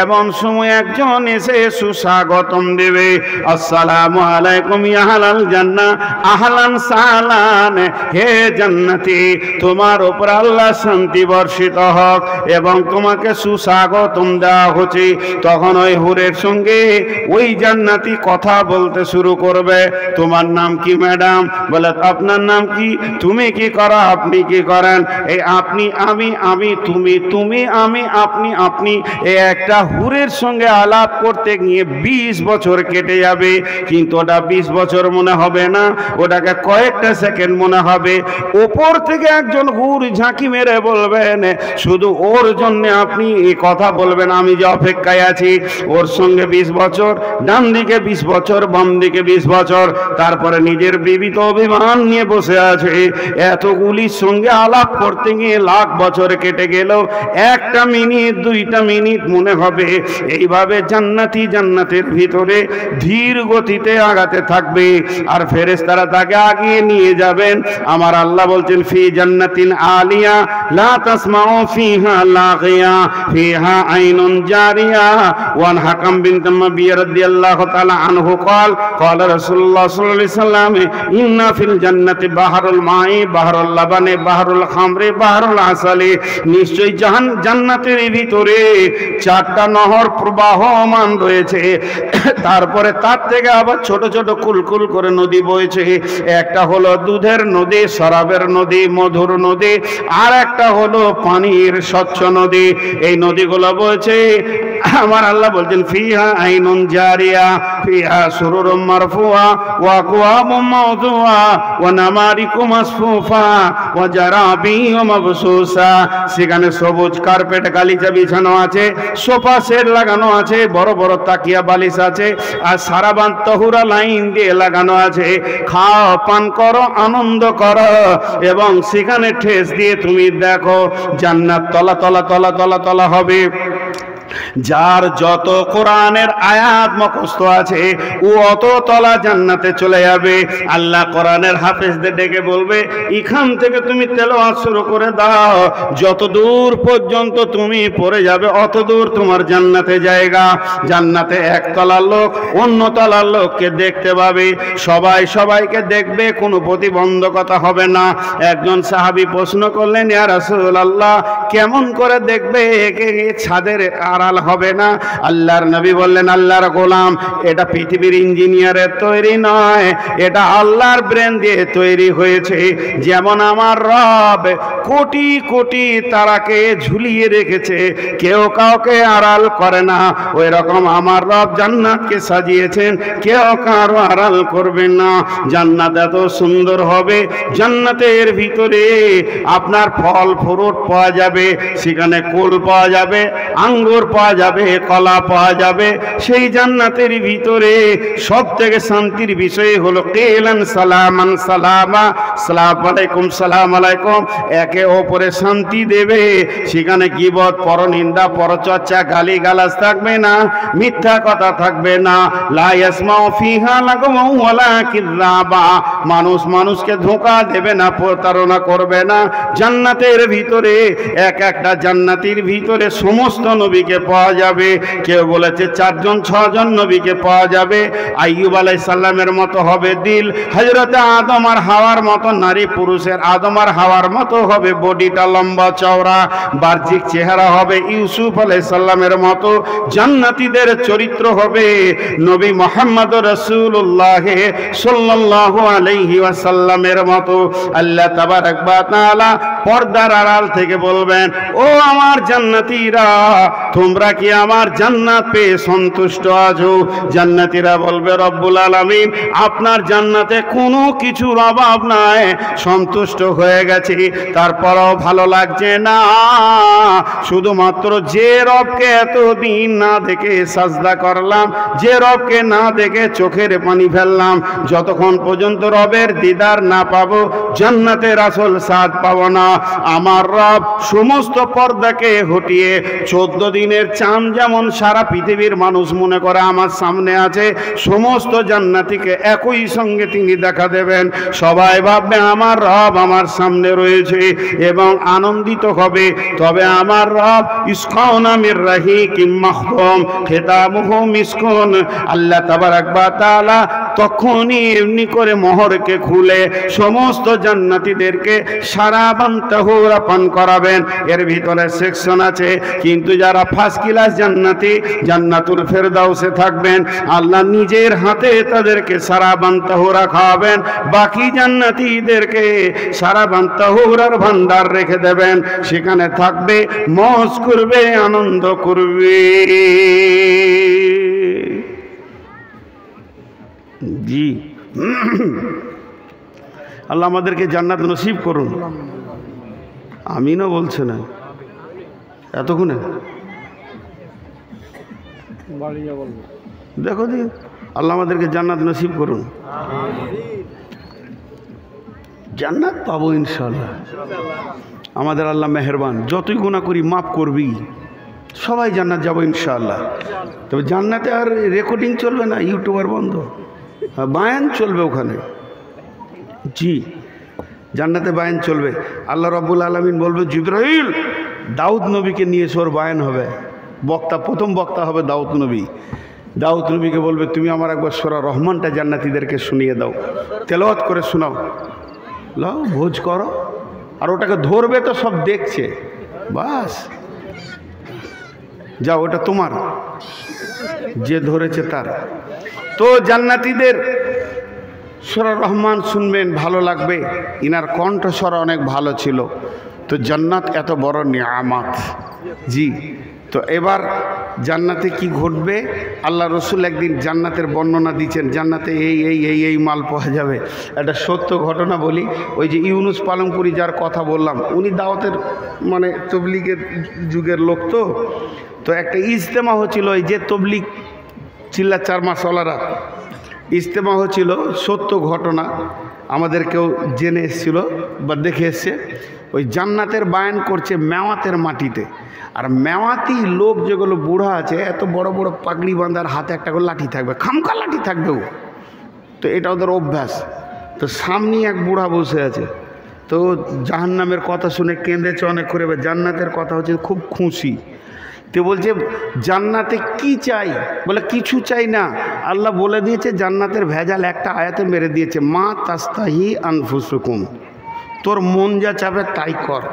এমন সময় একজন এসে সুস্বাগতম দেবে, আসসালামু আলাইকুম ইয়া আহলাল জান্নাহ, আহলান সাহলান, হে জান্নাতি, তোমার উপর আল্লাহ শান্তি বর্ষিত হোক এবং তোমাকে সুস্বাগতম দেওয়া হচ্ছে। তখন ওই হুরের সঙ্গে ওই জান্নাতি কথা বলতে শুরু করবে, তোমার নাম কি ম্যাডাম? বলে আপনার নাম কি? তুমি কি করো? আপনি কি করেন? এই আপনি, আমি, তুমি, আমি, আপনি। এই একটা হুরের সঙ্গে আলাপ করতে গিয়ে 20 বছর কেটে যাবে, কিন্তু ওটা 20 বছর মনে হবে না, ওটাকে কয়েকটা সেকেন্ড মনে হবে। ওপর থেকে একজন হুর ঝাঁকি মেরে বলবেন, শুধু ওর জন্য আপনি এই কথা বলবেন, আমি যে অপেক্ষায় আছি। ওর সঙ্গে 20 বছর, ডান দিকে 20 বছর, বাম দিকে 20 বছর। তারপরে নিজের বিবি তো অভিমান নিয়ে বসে আছে, এতগুলির সঙ্গে আলাপ করতে গিয়ে লাখ বছর কেটে গেল, একটা মিনিট 2টা মিনিট মনে হবে। এইভাবে জান্নাতি জান্নাতের ভিতরে ধীর গতিতে আগাতে থাকবে, আর ফেরেশতারা তাকে আগিয়ে নিয়ে যাবেন। আমার আল্লাহ বলছেন, ফি জান্নাতিন আলিয়া লা তাসমাউ ফিহা লাগিয়া ফিহা আইনুন জারিয়া। ওয়ান হাকাম বিনত মাবিয়া রাদিয়াল্লাহু তাআলা আনহু قال قال رسول الله صلى الله عليه وسلم ان في الجنه بحر الماء بحر اللبن بحر الخمر بحر العسل। নিশ্চয় জান্নাতের ভিতরে 4টা নহর প্রবাহমান রয়েছে, তারপরে তার থেকে আবার ছোট ছোট কুলকুল করে নদী বইছে। একটা হলো দুধের নদী, শরাবের নদী, মধুর নদী, আর একটা হলো পানির স্বচ্ছ নদী। এই নদীগুলো বইছে। আমার আল্লাহ বলছেন, ফিহা আইনুন জারিয়া ফিহা সুরুরুম মারফুয়া ওয়া আকওয়াবুম মাওদুয়া ওয়া নামারিকু মাসফুফা ওয়া জারাবিউ মাবসুসা। সেখানে সবুজ কার্পেট গালিচা বিছানো আছে, সোফা সেট লাগানো আছে, বড় বড় তাকিয়া বালিশ আছে, আর সারাবান তহুরা লাইন দিয়ে লাগানো আছে। খাও, পান করো, আনন্দ করো, এবং সেখানে ঠেস দিয়ে তুমি দেখো জান্নাত তলা তলা তলা তলা তলা হবে। যার যত কোরআনের আয়াত মুখস্থ আছে, ও অত তলা জান্নাতে চলে যাবে। আল্লাহ কোরআনের হাফেজদের ডেকে বলবে, এখান থেকে তুমি তেলাওয়াত শুরু করে দাও, যত দূর পর্যন্ত তুমি পড়ে যাবে অত দূর তোমার জান্নাতে জায়গা। জান্নাতে এক তলার লোক অন্য তলার লোককে দেখতে পাবে, সবাই সবাইকে দেখবে, কোনো প্রতিবন্ধকতা হবে না। একজন সাহাবী প্রশ্ন করলেন, ইয়া রাসূলুল্লাহ, কেমন করে দেখবে? একে ছাদের আড়াল হবে না? আল্লাহর নবী বললেন, আল্লাহর গোলাম, এটা পৃথিবীর ইঞ্জিনিয়ারের তৈরি নয়, এটা আল্লাহর ব্রেন দিয়ে তৈরি হয়েছে। যেমন আমার রব কোটি কোটি তারাকে ঝুলিয়ে রেখেছে, কেউ কাউকে আড়াল করে না, ওই রকম আমার রব জান্নাতকে সাজিয়েছেন, কেউ কারো আড়াল করবেন না। জান্নাত এত সুন্দর হবে, জান্নাতের ভিতরে আপনার ফল ফ্রুট পাওয়া যাবে, সেখানে কুল পাওয়া যাবে, আঙ্গুর পাওয়া যাবে, কলা পাওয়া যাবে। সেই জান্নাতের ভিতরে সব থেকে শান্তির বিষয় হলো কিলান সালামান সালামা, সালাম আলাইকুম সালাম আলাইকুম, একে অপরে শান্তি দেবে। সেখানে গীবত, পরনিন্দা, পরচর্চা, গালিগালাজ থাকবে না, মিথ্যা কথা থাকবে না। লা ইয়াসমাউ ফিহা লাগওয়া ওয়ালা কিযাবা, মানুষ মানুষকে ধোঁকা দেবে না, প্রতারণা করবে না। জান্নাতের ভিতরে এক একটা জান্নাতির ভিতরে সমস্ত নবীকে পাওয়া যাবে। কেউ বলেছে 4 জন 6 জন নবীকে পাওয়া যাবে। আইয়ুব আলাইহিস সালামের মতো হবে দিল, হযরতে আদম আর হাওয়ার মতো নারী পুরুষের আদম আর হাওয়ার মতো হবে বডিটা লম্বা চওড়া, বাহ্যিক চেহারা হবে ইউসুফ আলাইহিস সালামের মতো। জান্নাতীদের চরিত্র হবে নবী মুহাম্মদ রাসূলুল্লাহ সাল্লাল্লাহু আলাইহি ওয়াসাল্লামের মতো। আল্লাহ তাবারক ওয়া তাআলা পর্দার আড়াল থেকে বলবেন, ও আমার জান্নাতীরা, তোমরা কি আমার জান্নাত পেয়ে সন্তুষ্ট আছো? জান্নাতীরা বলবে, রব্বুল আলামিন, আপনার জান্নাতে কোনো কিছুর অভাব নাই, সন্তুষ্ট হয়ে গেছি, তারপরও ভালো লাগছে না। শুধুমাত্র যে রবকে এতদিন না দেখে সাজদা করলাম, যে রবকে না দেখে চোখের পানি ফেললাম, যতক্ষণ পর্যন্ত রবের দিদার না পাবো জান্নাতের আসল স্বাদ পাবো না। আমার রব সমস্ত পর্দাকে হটিয়ে 14 দিনের চাঁদ যেমন সারা পৃথিবীর মানুষ মনে করে আমার সামনে আছে, সমস্ত জান্নাতীকে একই সঙ্গে তিনি দেখা দেবেন। সবাই ভাববে আমার রব আমার সামনে রয়েছে এবং আনন্দিত হবে। তবে আমার রব ইসকাউনা মির রাহিকিম মাখতুম খিতামুহু মিসকুন, আল্লাহ তাবারক ওয়া তাআলা তখনই এমনি করে মোহরকে খুলে সমস্ত জান্নাতীদেরকে সারাবান তাহুরা পান করাবেন। এর ভিতরে সেকশন আছে, কিন্তু যারা ফার্স্ট ক্লাস জান্নাতি জান্নাতুল ফেরদাউসে থাকবেন, আল্লাহ নিজের হাতে তাদেরকে সারাবান তাহুরা খাওয়াবেন। বাকি জান্নাতীদেরকে সারাবান তাহুরার ভান্ডার রেখে দেবেন, সেখানে থাকবে, মौज করবে, আনন্দ করবে। জি, আল্লাহ আমাদেরকে জান্নাত নসিব করুন। আমিনও বলছে না এতক্ষণে, দেখো দিন, আল্লাহ আমাদেরকে জান্নাত নসিব করুন। জান্নাত পাবো ইনশাআল্লাহ। আমাদের আল্লাহ মেহেরবান, যতই গুনাহ করি মাফ করবি, সবাই জান্নাত যাবো ইনশাআল্লাহ। তবে জান্নাতে আর রেকর্ডিং চলবে না, ইউটিউবার বন্ধ, বায়ান চলবে ওখানে। জি, জান্নাতে বায়ান চলবে। আল্লাহ রাব্বুল আলামিন বলবে, জিবরাইল দাউদ নবীকে নিয়ে এসে ওর বায়ান হবে। বক্তা, প্রথম বক্তা হবে দাউদ নবী। দাউদ নবীকে বলবে, তুমি আমার একবার সূরা রহমানটা জান্নাতীদেরকে শুনিয়ে দাও, তেলাওয়াত করে শোনাও। লাও, ভোজ করো। আর ওটাকে ধরবে তো সব দেখছে, বাস যাও, ওটা তোমার, যে ধরেছে তার। তো জান্নাতীদের সূরা রহমান শুনবেন, ভালো লাগবে। ইনার কণ্ঠস্বর অনেক ভালো ছিল। তো জান্নাত এত বড় নিয়ামত। জি, তো এবার জান্নাতে কি ঘটবে? আল্লাহ রসুল একদিন জান্নাতের বর্ণনা দিচ্ছেন, জান্নাতে এই এই এই এই মাল পাওয়া যাবে। একটা সত্য ঘটনা বলি। ওই যে ইউনুস পালংপুরি যার কথা বললাম, উনি দাওয়াতের মানে তবলিগের যুগের লোক। তো একটা ইজতেমা হচ্ছিল, ওই যে তবলিগ চিল্লা চার মাসওয়ালারা ইজতেমা হচ্ছিল, সত্য ঘটনা, আমাদের কেউ জেনে এসেছিল বা দেখে এসছে। ওই জান্নাতের বায়ান করছে মেওয়াতের মাটিতে। আর মেওয়াতি লোক যেগুলো বুড়া আছে, এত বড় বড় পাগড়ি বাঁধার, হাতে একটা করে লাঠি থাকবে, খামকা লাঠি থাকবেও। তো এটা ওদের অভ্যাস। তো সামনে এক বুড়া বসে আছে, তো জাহান্নামের কথা শুনে কেঁদেছে অনেক করে। জান্নাতের কথা হচ্ছে খুব খুশি। তো বলছে, জান্নাতে কি চাই? বলে কিছু চাই না, আল্লাহ বলে দিয়েছে জান্নাতের ভেজাল একটা আয়াতে মেরে দিয়েছে, মা তাস্তাহি আনফুসুকুম, তোর মন যা চাবে তাই কর।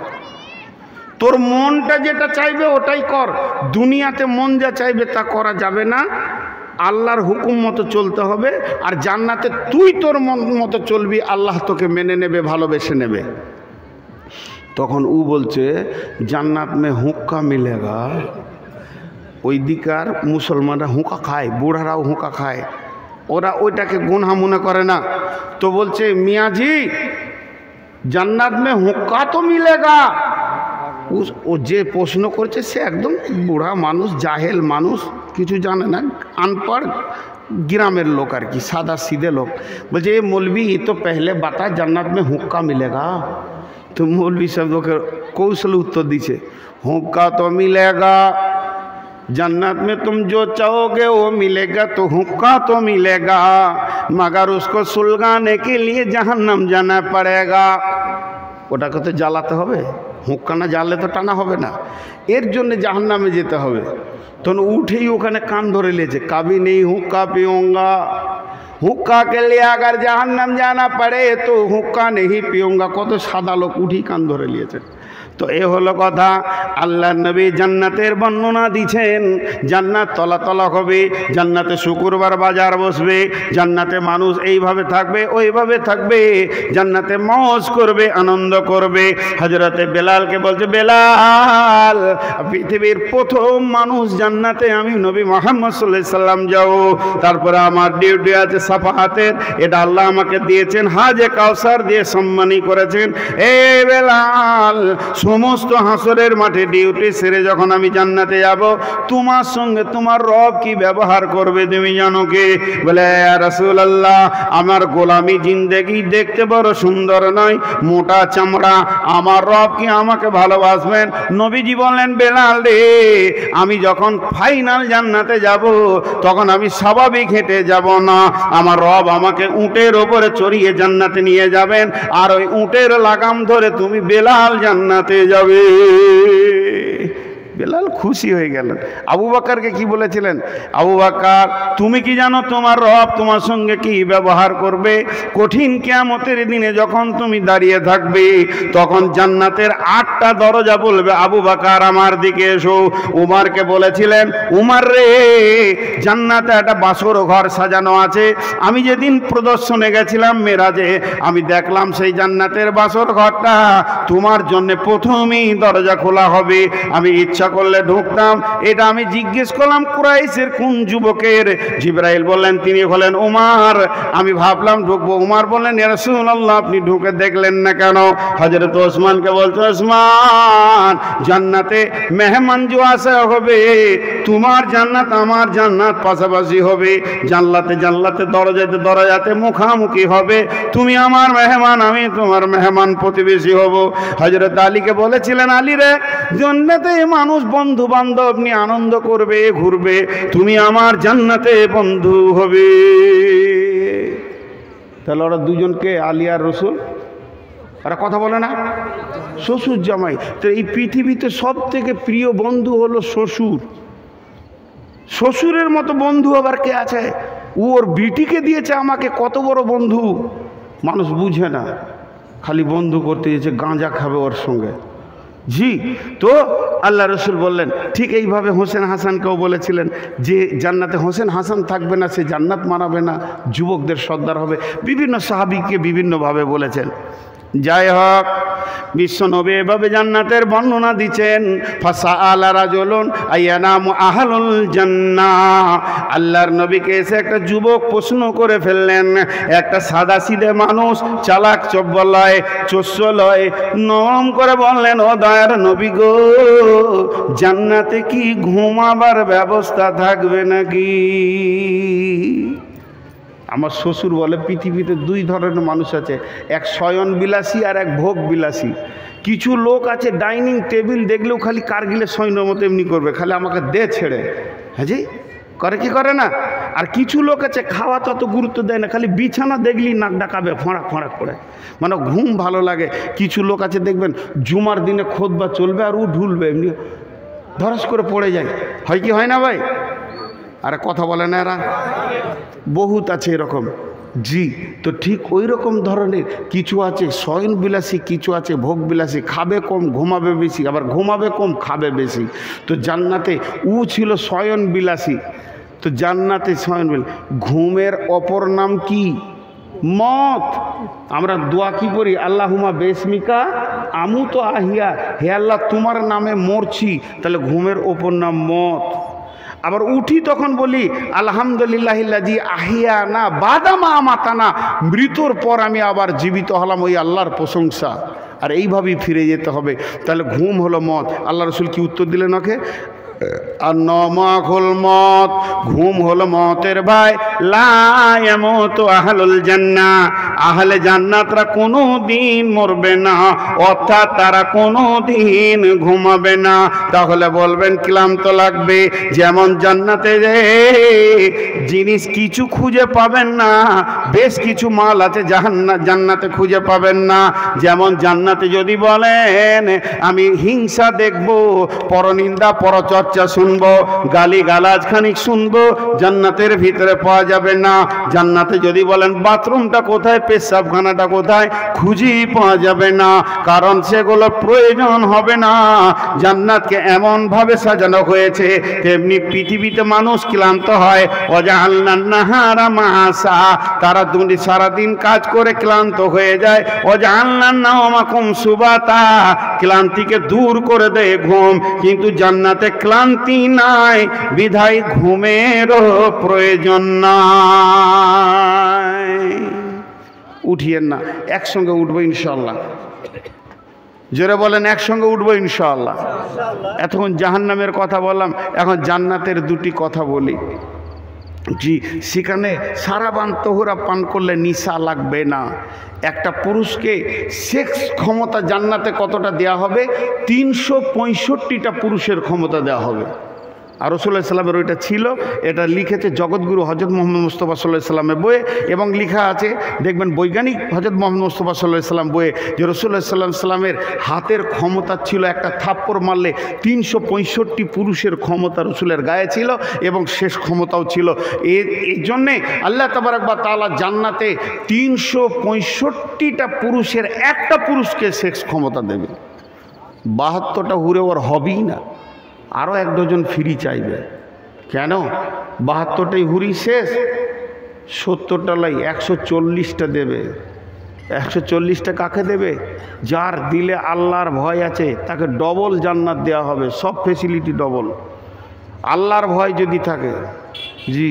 তোর মনটা যেটা চাইবে ওটাই কর। দুনিয়াতে মন যা চাইবে তা করা যাবে না, আল্লাহর হুকুম মতো চলতে হবে। আর জান্নাতে তুই তোর মন মতো চলবি, আল্লাহ তোকে মেনে নেবে, ভালোবেসে নেবে। তখন ও বলছে, জান্নাত মে হুক্কা মিলেগা। ওই দিকার মুসলমানরা হুঁকা খায়, বুড়ারাও হুঁকা খায়, ওরা ওইটাকে গুনহা মনে করে না। তো বলছে, মিয়াজি জান্নাত মে হুক্কা তো মিলেগা, ও যে প্রশ্ন করছে সে একদম বুড়া মানুষ, জাহেল মানুষ, কিছু জানে না, अनपढ़ ग्रामेर लोग আর কি, सादा सीधे लोग। बोले ये मौलवी ये तो पहले बता जन्नत में हुक्का मिलेगा। तो मौलवी सब लोग कौशल उत्तर दीजिए, हुक्का तो मिलेगा, जन्नत में तुम जो चाहोगे वो मिलेगा, तो हुक्का तो मिलेगा, मगर उसको सुलगाने के लिए जहन्नम जाना पड़ेगा। ওটাকে তো জ্বালাতে হবে, হুক্কা না জ্বাললে তো টানা হবে না, এর জন্য জাহান্নামে যেতে হবে। তখন উঠেই ওখানে কান ধরে নিয়েছে, কাবি নেই হুক্কা পিউঙ্গা, হুক্কা के लिए अगर जहन्नम जाना पड़े तो हुक्का नहीं पियूंगा। কত সাদা লোক উঠেই কান ধরে নিয়েছে। তো এ হলো কথা। আল্লাহ নবী জান্নাতের বর্ণনা দিয়েছেন, জান্নাত তলাতলা হবে, জান্নাতে শুক্রবার বাজার বসবে, জান্নাতে মানুষ এইভাবে থাকবে ওইভাবে থাকবে, জান্নাতে মौज করবে, আনন্দ করবে। হযরতে বেলালকে বলছে, বেলাল পৃথিবীর প্রথম মানুষ জান্নাতে আমি নবী মুহাম্মদ সাল্লাল্লাহু আলাইহি সাল্লাম যাও, তারপরে আমার ডিউটি আছে সাফাহাতের, এটা আল্লাহ আমাকে দিয়েছেন, হাজে কাউসার দিয়ে সম্মানী করেছেন। এ বেলাল সমস্ত হাসরের মাঠে ডিউটি সেরে যখন আমি জান্নাতে যাব, তোমার সঙ্গে তোমার রব কি ব্যবহার করবে তুমি জানো কি? বলে ইয়া রাসূলুল্লাহ, আমার গোলামি জিন্দেগি দেখতে বড় সুন্দর নয়, মোটা চামড়া, আমার রব কি আমাকে ভালোবাসবেন? নবীজি বললেন, বেলাল রে, আমি যখন ফাইনাল জান্নাতে যাব তখন আমি স্বাভাবিক হেঁটে যাব না, আমার রব আমাকে উটের ওপরে চড়িয়ে জান্নাতে নিয়ে যাবেন, আর ওই উটের লাগাম ধরে তুমি বেলাল জান্নাতে যাবে। বেলাল খুশি হয়ে গেলেন। আবু বকরকে কি বলেছিলেন? আবু বকর, তুমি কি জানো তোমার রব তোমার সঙ্গে কি ব্যবহার করবে? কঠিন কিয়ামতের দিনে যখন তুমি দাঁড়িয়ে থাকবে তখন জান্নাতের 8টা দরজা বলবে, আবু বকর আমার দিকে এসো। উমরকে বলেছিলেন, উমর রে, জান্নাতে একটা বাসর ঘর সাজানো আছে, আমি যেদিন প্রদর্শনে গেছিলাম মেরাজে, আমি দেখলাম সেই জান্নাতের বাসর ঘরটা তোমার জন্য প্রথমেই দরজা খোলা হবে, আমি ইচ্ছা করলে ঢুকতাম। এটা আমি জিজ্ঞেস করলাম কুরাইশের কোন যুবকের? জিবরাইল বললেন তিনি হলেন উমর। আমি ভাবলাম ঢুকবো, উমর বললেন ইয়া রাসূলুল্লাহ আপনি ঢুকে দেখলেন না কেন? হযরত ওসমানকে বলছে, ওসমান, জান্নাতে মেহমান जो আসা হবে, তোমার জান্নাত আমার জান্নাত পাশাপাশি হবে, জান্নাতে জান্নাতে দরজাতে দরজাতে মুখামুখি হবে, তুমি আমার মেহমান আমি তোমার মেহমান প্রতিবেশী হব। হযরত আলীকে বলেছিলেন, আলী রে, জান্নাতে মানুষ বন্ধু বান্ধব নিয়ে আনন্দ করবে ঘুরবে, তুমি আমার জান্নাতে বন্ধু হবে। তাহলে ওরা দুজনকে, আলী আর রসুল, ওরা কথা বলে না, শ্বশুর জামাই। তো এই পৃথিবীতে সব থেকে প্রিয় বন্ধু হলো শ্বশুর। শ্বশুরের মতো বন্ধু আবার কে আছে? ওর বিটিকে দিয়েছে আমাকে, কত বড় বন্ধু। মানুষ বুঝে না, খালি বন্ধু করতে দিয়েছে, গাঁজা খাবে ওর সঙ্গে। জি, তো আল্লাহ রসুল বললেন, ঠিক এইভাবে হোসেন হাসানকেও বলেছিলেন যে জান্নাতে হোসেন হাসান থাকবে না, সে জান্নাত মানাবে না, যুবকদের সর্দার হবে। বিভিন্ন সাহাবীকে বিভিন্নভাবে বলেছেন। যাই হোক, বিশ্বনবী এভাবে জান্নাতের বর্ণনা দিচ্ছেন। ফাসাআলা রাজুলুন আইয়ানামু আহলুল জান্নাহ। আল্লাহর নবীকে এসে একটা যুবক প্রশ্ন করে ফেললেন। একটা সাদা সিধে মানুষ, চালাক চব্বলয় চোষলয়, নরম করে বললেন, ও দয়ার নবী গো, জান্নাতে কি ঘুমাবার ব্যবস্থা থাকবে নাকি? আমার শ্বশুর বলে পৃথিবীতে দুই ধরনের মানুষ আছে, এক শয়ন বিলাসী আর এক ভোগ বিলাসী। কিছু লোক আছে ডাইনিং টেবিল দেখলেও খালি কারগিলের সৈন্যর মতো এমনি করবে, খালি আমাকে দে ছেড়ে। হ্যাঁ জি, করে কি করে না? আর কিছু লোক আছে খাওয়া তত গুরুত্ব দেয় না, খালি বিছানা দেখলেই নাক ডাকাবে ফোঁড়াক ফোঁড়াক করে, মানে ঘুম ভালো লাগে। কিছু লোক আছে দেখবেন জুমার দিনে খোদবা চলবে আর ও ঢুলবে, এমনি ধরাস করে পড়ে যায়। হয় কি হয় না ভাই? আরে কথা বলে না এরা, বহুত আছে এরকম। জি, তো ঠিক ওই রকম ধরনের কিছু আছে শয়ন বিলাসী, কিছু আছে ভোগ বিলাসী, খাবে কম ঘুমাবে বেশি, আবার ঘুমাবে কম খাবে বেশি। তো জান্নাতে ও ছিল শয়ন বিলাসী। তো জান্নাতে শয়ন বিলাসী, ঘুমের অপর নাম কি? মত। আমরা দোয়া কি করি? আল্লাহুম্মা বিসমিকা আমু তো আহিয়া, হে আল্লাহ তোমার নামে মরছি, তাহলে ঘুমের অপর নাম মত। আবার উঠি তখন বলি আলহামদুলিল্লাহিল্লাযী আহিয়ানা বাদা মা আমাতানা, মৃত্যুর পর আমি আবার জীবিত হলাম, ওই আল্লাহর প্রশংসা। আর এইভাবেই ফিরে যেতে হবে। তাহলে ঘুম হলো মত। আল্লাহ রসুল কি উত্তর দিলেন ওকে? আর নমাকুল মত, ঘুম হলো মতের ভাই। লা ইয়ামুতু আহলুল জান্নাহ, আহলে জান্নাতরা কোনো দিন মরবে না, অর্থাৎ তারা কোনো দিন ঘুমাবে না। তাহলে বলবেন ক্লান্ত লাগবে। যেমন জান্নাতে যে জিনিস কিছু খুঁজে পাবেন না, বেশ কিছু মাল আছে জান্নাতে খুঁজে পাবেন না। যেমন জান্নাতে যদি বলেন আমি হিংসা দেখব, পরনিন্দা পরচর্চা শুনবো, গালি গালাজ খানিক শুনবো, জান্নাতের ভিতরে পাওয়া যাবে না। জান্নাতে যদি বলেন বাথরুমটা কোথায়, পেশাবখানাটা কোথায়, খুঁজেই পাওয়া যাবে না, কারণ সেগুলো প্রয়োজন হবে না। জান্নাতকে এমনভাবে সাজানো হয়েছে তেমনি পৃথিবীতে মানুষ ক্লান্ত হয়। ওয়াজআলনান নাহারা মাআসা, তারা সারাদিন কাজ করে ক্লান্ত হয়ে যায়। ওয়াজআলনান নাওমাকুম সুবাতা, ক্লান্তিকে দূর করে দেয় ঘুম। কিন্তু জান্নাতে ক্লান্তি নাই, বিধায় ঘুমেরও প্রয়োজন নাই। উঠিয়েন না, একসঙ্গে উঠবো ইনশাআল্লাহ। জোরে বলেন একসঙ্গে উঠবো ইনশাআল্লাহ। এতক্ষণ জাহান্নামের কথা বললাম, এখন জান্নাতের দুটি কথা বলি। জি, সেখানে সারাবান তোহরা পান করলে নিশা লাগবে না। একটা পুরুষকে সেক্স ক্ষমতা জান্নাতে কতটা দেয়া হবে? 365টা পুরুষের ক্ষমতা দেওয়া হবে। আর রাসূলুল্লাহ সাল্লাল্লাহু আলাইহি ওয়াসাল্লামের ওইটা ছিল, এটা লিখেছে জগৎগুরু হযরত মুহাম্মদ মুস্তাফা সাল্লাল্লাহু আলাইহি ওয়াসাল্লামের বইয়ে, এবং লেখা আছে দেখবেন বৈজ্ঞানিক হযরত মুহাম্মদ মুস্তাফা সাল্লাল্লাহু আলাইহি ওয়াসাল্লাম বইয়ে, যে রাসূলুল্লাহ সাল্লাল্লাহু আলাইহি ওয়াসাল্লামের হাতের ক্ষমতা ছিল একটা থাপ্পড় মারলে 365 পুরুষের ক্ষমতা রাসূলের গায়ে ছিল, এবং শেষ ক্ষমতাও ছিল। এই জন্যে আল্লাহ তাবারাক ওয়া তাআলা জান্নাতে 365টা পুরুষের একটা পুরুষকে সেক্স ক্ষমতা দেবে। 72টা হুরে ওর হবেই না, আরও 1 ডজন ফ্রি চাইবে। কেন? 72টাই হুরি শেষ, 70টা লাই 140টা দেবে। 140টা কাকে দেবে? যার দিলে আল্লাহর ভয় আছে তাকে ডবল জান্নাত দেওয়া হবে, সব ফেসিলিটি ডবল। আল্লাহর ভয় যদি থাকে, জি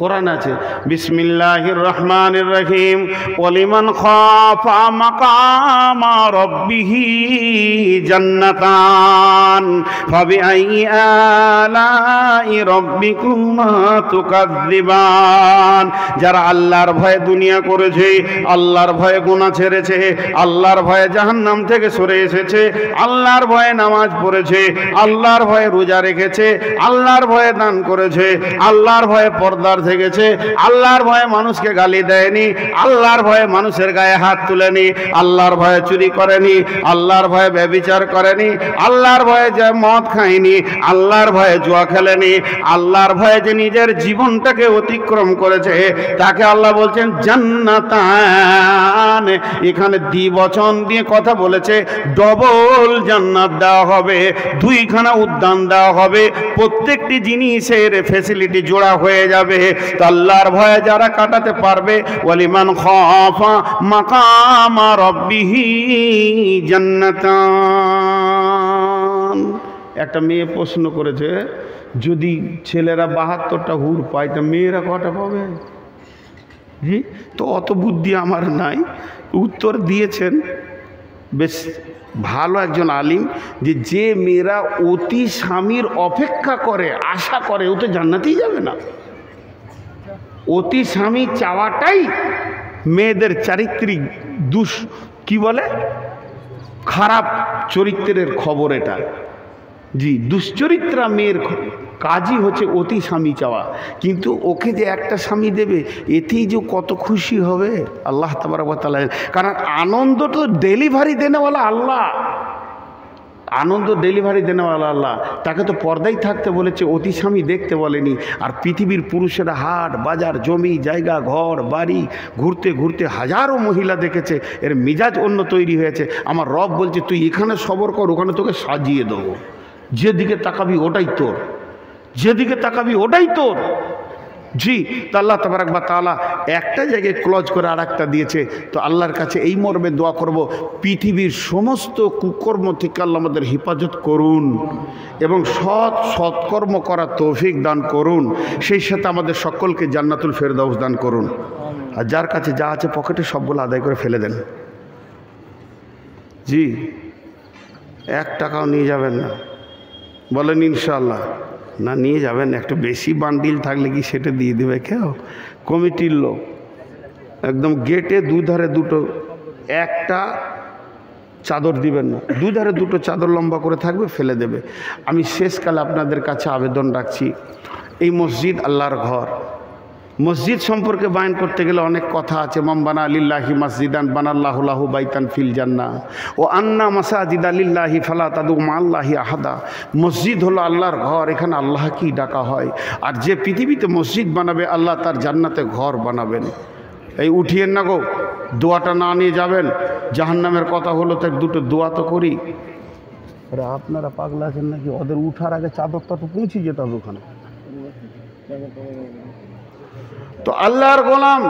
কোরআন আছে, বিসমিল্লাহির রহমানির রহিম, ওয়ালিমান খাফা মাকামা রাব্বিহি জান্নাতান ফাবিআইয়ি আলাই রাব্বিকুমা তুকাযযিবান। যারা আল্লাহর ভয়ে দুনিয়া করেছে, আল্লাহর ভয়ে গুনাহ ছেড়েছে, আল্লাহর ভয়ে জাহান্নাম থেকে সরে এসেছে, আল্লাহর ভয়ে নামাজ পড়েছে, আল্লাহর ভয়ে রোজা রেখেছে, আল্লাহর ভয়ে দান করেছে, আল্লাহর ভয়ে পর্দার থেকেছে, আল্লাহর ভয়ে মানুষকে গালি দেয়নি, আল্লাহর ভয়ে মানুষের গায়ে হাত তুলেনি, আল্লাহর ভয়ে চুরি করেনি, আল্লাহর ভয়ে ব্যভিচার করেনি, আল্লাহর ভয়ে যে মদ খায়নি, আল্লাহর ভয়ে জুয়া খেলেনি, আল্লাহর ভয়ে যে নিজের জীবনটাকে অতিক্রম করেছে, তাকে আল্লাহ বলছেন জান্নাতান। এখানে দ্বিবচন দিয়ে কথা বলেছে, ডবল জান্নাত দেওয়া হবে, 2খানা উদ্যান দেওয়া হবে, প্রত্যেকটি জিনিসের ফ্যাসিলিটি জোড়া হয়ে যাবে। আল্লাহর ভয়ে যারা কাটাতে পারবে, ওয়ালিমান খাফা মাকামা রাব্বিহি জান্নাতান। একটা মেয়ে প্রশ্ন করেছে, যদি ছেলেরা 72টা হুর পায় তা মেয়েরা কটা পাবে? জি, তো অত বুদ্ধি আমার নাই। উত্তর দিয়েছেন বেশ ভালো একজন আলিম, যে মেয়েরা অতি স্বামীর অপেক্ষা করে, আশা করে, ও তো জান্নাতেই যাবে না। অতি স্বামী চাওয়াটাই মেয়েদের চারিত্রিক কি বলে, খারাপ চরিত্রের খবর এটা। জি, দুশ্চরিত্রা মেয়ের কাজই হচ্ছে অতি স্বামী চাওয়া। কিন্তু ওকে যে একটা স্বামী দেবে, এতেই যে কত খুশি হবে আল্লাহ তাবারক ওয়া তাআলা। কারণ আনন্দ তো ডেলিভারি দেনেওয়ালা আল্লাহ, আনন্দ ডেলিভারি দেনেওয়ালা আল্লাহ। তাকে তো পর্দাই থাকতে বলেছে, অতি স্বামী দেখতে বলেনি। আর পৃথিবীর পুরুষেরা হাট বাজার, জমি জায়গা, ঘর বাড়ি ঘুরতে ঘুরতে হাজারো মহিলা দেখেছে, এর মিজাজ অন্য তৈরি হয়েছে। আমার রব বলছে, তুই এখানে সবর কর, ওখানে তোকে সাজিয়ে দেবো। যেদিকে তাকাবি ওটাই তোর, যেদিকে তাকাবি ওটাই তোর। জি, তো আল্লাহ তাবারক ওয়া তাআলা একটা জায়গায় ক্লোজ করে আর একটা দিয়েছে। তো আল্লাহর কাছে এই মর্মে দোয়া করব, পৃথিবীর সমস্ত কুকর্ম থেকে আল্লাহ আমাদের হেফাজত করুন, এবং সৎকর্ম করার তৌফিক দান করুন। সেই সাথে আমাদের সকলকে জান্নাতুল ফেরদাউস দান করুন। আর যার কাছে যা আছে পকেটে সবগুলো আদায় করে ফেলে দেন। জি, 1 টাকাও নিয়ে যাবেন না? বলেন ইনশাআল্লাহ। না নিয়ে যাবেন, একটু বেশি বান্ডিল থাকলে কি সেটা দিয়ে দেবে কেউ? কমিটির লোক একদম গেটে দুধারে দুটো, একটা চাদর দিবেন না, দুধারে দুটো চাদর লম্বা করে থাকবে, ফেলে দেবে। আমি শেষকালে আপনাদের কাছে আবেদন রাখছি, এই মসজিদ আল্লাহর ঘর। মসজিদ সম্পর্কে বায়ান করতে গেলে অনেক কথা আছে। মান বানা লিল্লাহি মসজিদান বানাল্লাহু লাহু বাইতান ফিল জান্নাহ ও আন্না মাসাজিদা লিল্লাহি ফালা তাদউ মাআল্লাহি আহাদা। মসজিদ হলো আল্লাহর ঘর, এখানে আল্লাহকেই ডাকা হয়। আর যে পৃথিবীতে মসজিদ বানাবে আল্লাহ তার জান্নাতে ঘর বানাবেন। এই উঠিয়েন না গো, দোয়াটা না নিয়ে যাবেন। জাহান্নামের কথা হলো, তার দুটো দোয়া তো করি। আরে আপনারা পাগলা আছেন নাকি? ওদের উঠার আগে চাদরটা তো পৌঁছে যেতে হবে ওখানে। তো আল্লাহর গোলাম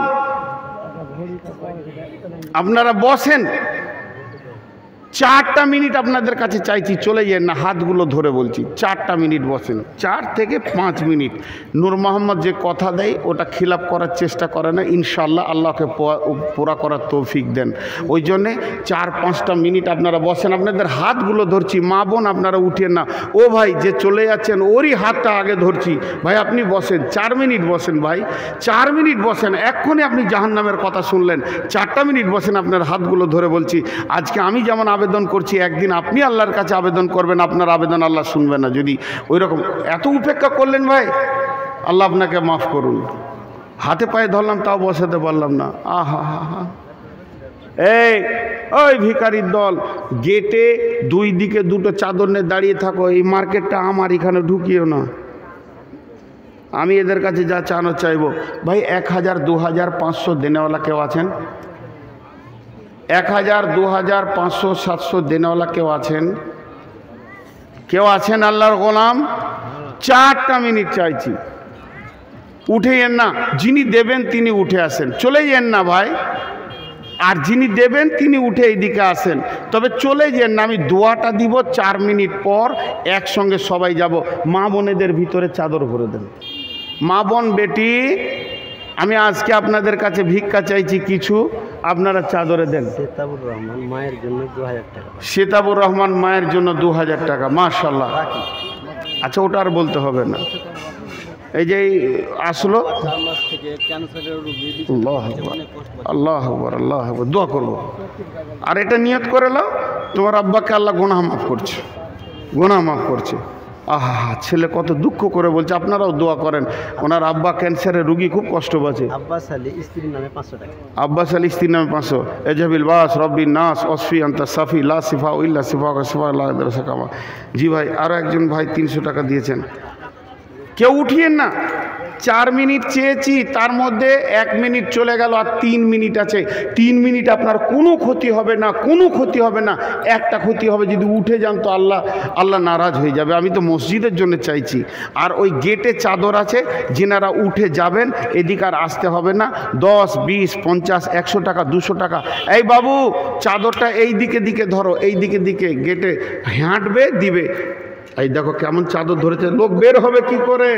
আপনারা বসেন, 4টা মিনিট আপনাদের কাছে চাইছি, চলে যান না, হাতগুলো ধরে বলছি। 4টা মিনিট বসেন, 4 থেকে 5 মিনিট। নূর মোহাম্মদ যে কথা দেয় ওটা খিলাপ করার চেষ্টা করে না, ইনশাআল্লাহ আল্লাহকে পুরা করার তৌফিক দেন। ওই জন্যে 4-5টা মিনিট আপনারা বসেন, আপনাদের হাতগুলো ধরছি। মা বোন আপনারা উঠেন না, ও ভাই যে চলে যাচ্ছেন ওরই হাতটা আগে ধরছি। ভাই আপনি বসেন, 4 মিনিট বসেন ভাই, 4 মিনিট বসেন। এক্ষুনি আপনি জাহান্নামের কথা শুনলেন, 4টা মিনিট বসেন, আপনার হাতগুলো ধরে বলছি। আজকে আমি যেমন আবেদন করছি, একদিন আপনি আল্লাহর কাছে আবেদন করবেন, আপনার আবেদন আল্লাহ শুনবেন না। যদি ওই রকম এত উপেক্ষা করলেন ভাই, আল্লাহ আপনাকে মাফ করুন। হাতে পায়ে ধরলাম তাও বসাতে পারলাম না। আহা হা হা। এই ওই ভিখারির দল, গেটে 2 দিকে 2টো চাদর নিয়ে দাঁড়িয়ে থাকো। এই মার্কেটটা আমার, এখানে ঢুকিও না। আমি এদের কাছে যা চানো চাইবো, ভাই 1000, 2000, 500 দেনেওয়ালা কেউ আছেন? 1000, 2000, 500, 700 দেনেওয়ালা কেউ আছেন? কেউ আছেন আল্লাহর গোলাম? 4টা মিনিট চাইছি, উঠে যান না। যিনি দেবেন তিনি উঠে আসেন, চলে যান না ভাই। আর যিনি দেবেন তিনি উঠে এইদিকে আসেন, তবে চলে যান না। আমি দোয়াটা দিব 4 মিনিট পর, একসঙ্গে সবাই যাব। মা বোনেদের ভিতরে চাদর ভরে দেন। মা বোন বেটি, আমি আজকে আপনাদের কাছে ভিক্ষা চাইছি কিছু, আপনারা চাদরে দেন। সেতাবুর রহমান মায়ের জন্য 2000 টাকা। সেতাবুর রহমান মায়ের জন্য 2000 টাকা, মাশাআল্লাহ। আচ্ছা ওটা আর বলতে হবে না। এই যে আসলো, 4 মাস থেকে ক্যান্সারের রোগী, আল্লাহ আকবার, আল্লাহ আকবার, আল্লাহ আকবার। দোয়া করবো। আর এটা নিয়ত করে নাও, তোমার আব্বাকে আল্লাহ গুনাহ মাফ করছে, গুনাহ মাফ করছে। আহা, ছেলে কত দুঃখ করে বলছে, আপনারাও দোয়া করেন। ওনার আব্বা ক্যান্সারের রুগী, খুব কষ্ট পাচ্ছে। আব্বাস আলী স্ত্রীর নামে 500 টাকা। আব্বাস আলী স্ত্রীর নামে 500। এজাবিল বাস রব্বিন নাস অসফি আন্তা সাফি লা সিফা ইল্লা সিফা সিফা লা কামা। জি ভাই, আরও একজন ভাই 300 টাকা দিয়েছেন। কেউ উঠিয়েন না। 4 মিনিট চেয়েছি, তার মধ্যে 1 মিনিট চলে গেল, আর 3 মিনিট আছে। 3 মিনিট আপনার কোনো ক্ষতি হবে না, কোনো ক্ষতি হবে না। একটা ক্ষতি হবে, যদি উঠে যান তো আল্লাহ নারাজ হয়ে যাবে। আমি তো মসজিদের জন্য চাইছি। আর ওই গেটে চাদর আছে, যেনারা উঠে যাবেন এদিকে আর আসতে হবে না। 10, 20, 50, 100 টাকা, 200 টাকা। এই বাবু চাদরটা এই দিকে ধরো, এই দিকে গেটে হাঁটবে, দিবে। এই দেখো কেমন চাদর ধরেছে, লোক বের হবে কি করে?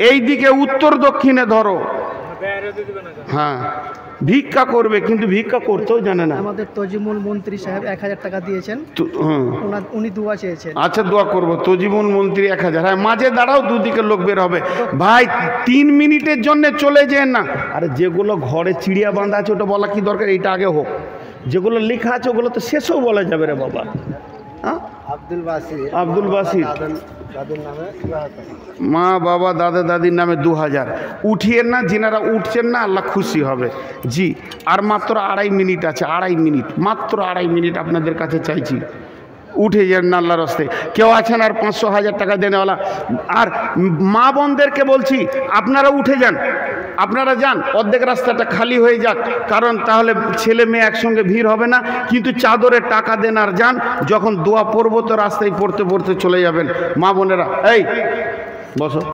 এই দিকে উত্তর দক্ষিণে ধরো। হ্যাঁ, ভিক্ষা করবে, কিন্তু ভিক্ষা করতেও জানে না। আমাদের তজিমুল মন্ত্রী সাহেব 1000 টাকা দিয়েছেন, উনি দোয়া চেয়েছেন। আচ্ছা দোয়া করবো। তজিমুল মন্ত্রী 1000। হ্যাঁ, মাঝে দাঁড়াও, দুদিকে লোক বের হবে। ভাই 3 মিনিটের জন্য চলে যেন না। আরে যেগুলো ঘরে চিড়িয়া বাঁধা আছে ওটা বলা কি দরকার, এইটা আগে হোক। যেগুলো লেখা আছে ওগুলো তো শেষও বলা যাবে রে বাবা। হ্যাঁ, আব্দুল বাসির মা বাবা দাদা দাদির নামে 2000। উঠিয়েন না, যিনারা উঠছেন না আল্লাহ খুশি হবে। জি, আর মাত্র 2.5 মিনিট আছে, 2.5 মিনিট, মাত্র 2.5 মিনিট আপনাদের কাছে চাইছি। উঠে যান না আল্লাহর রাস্তে। কেউ আছেন আর 500, 1000 টাকা দেনেওয়ালা? আর মা বোনদেরকে বলছি, আপনারা উঠে যান, আপনারা যান, অর্ধেক রাস্তাটা খালি হয়ে যাক, কারণ তাহলে ছেলে মেয়ে একসঙ্গে ভিড় হবে না। কিন্তু চাদরে টাকা দেন আর যান। যখন দোয়া পড়বো তো রাস্তায় পড়তে পড়তে চলে যাবেন। মা বোনেরা এই বসো।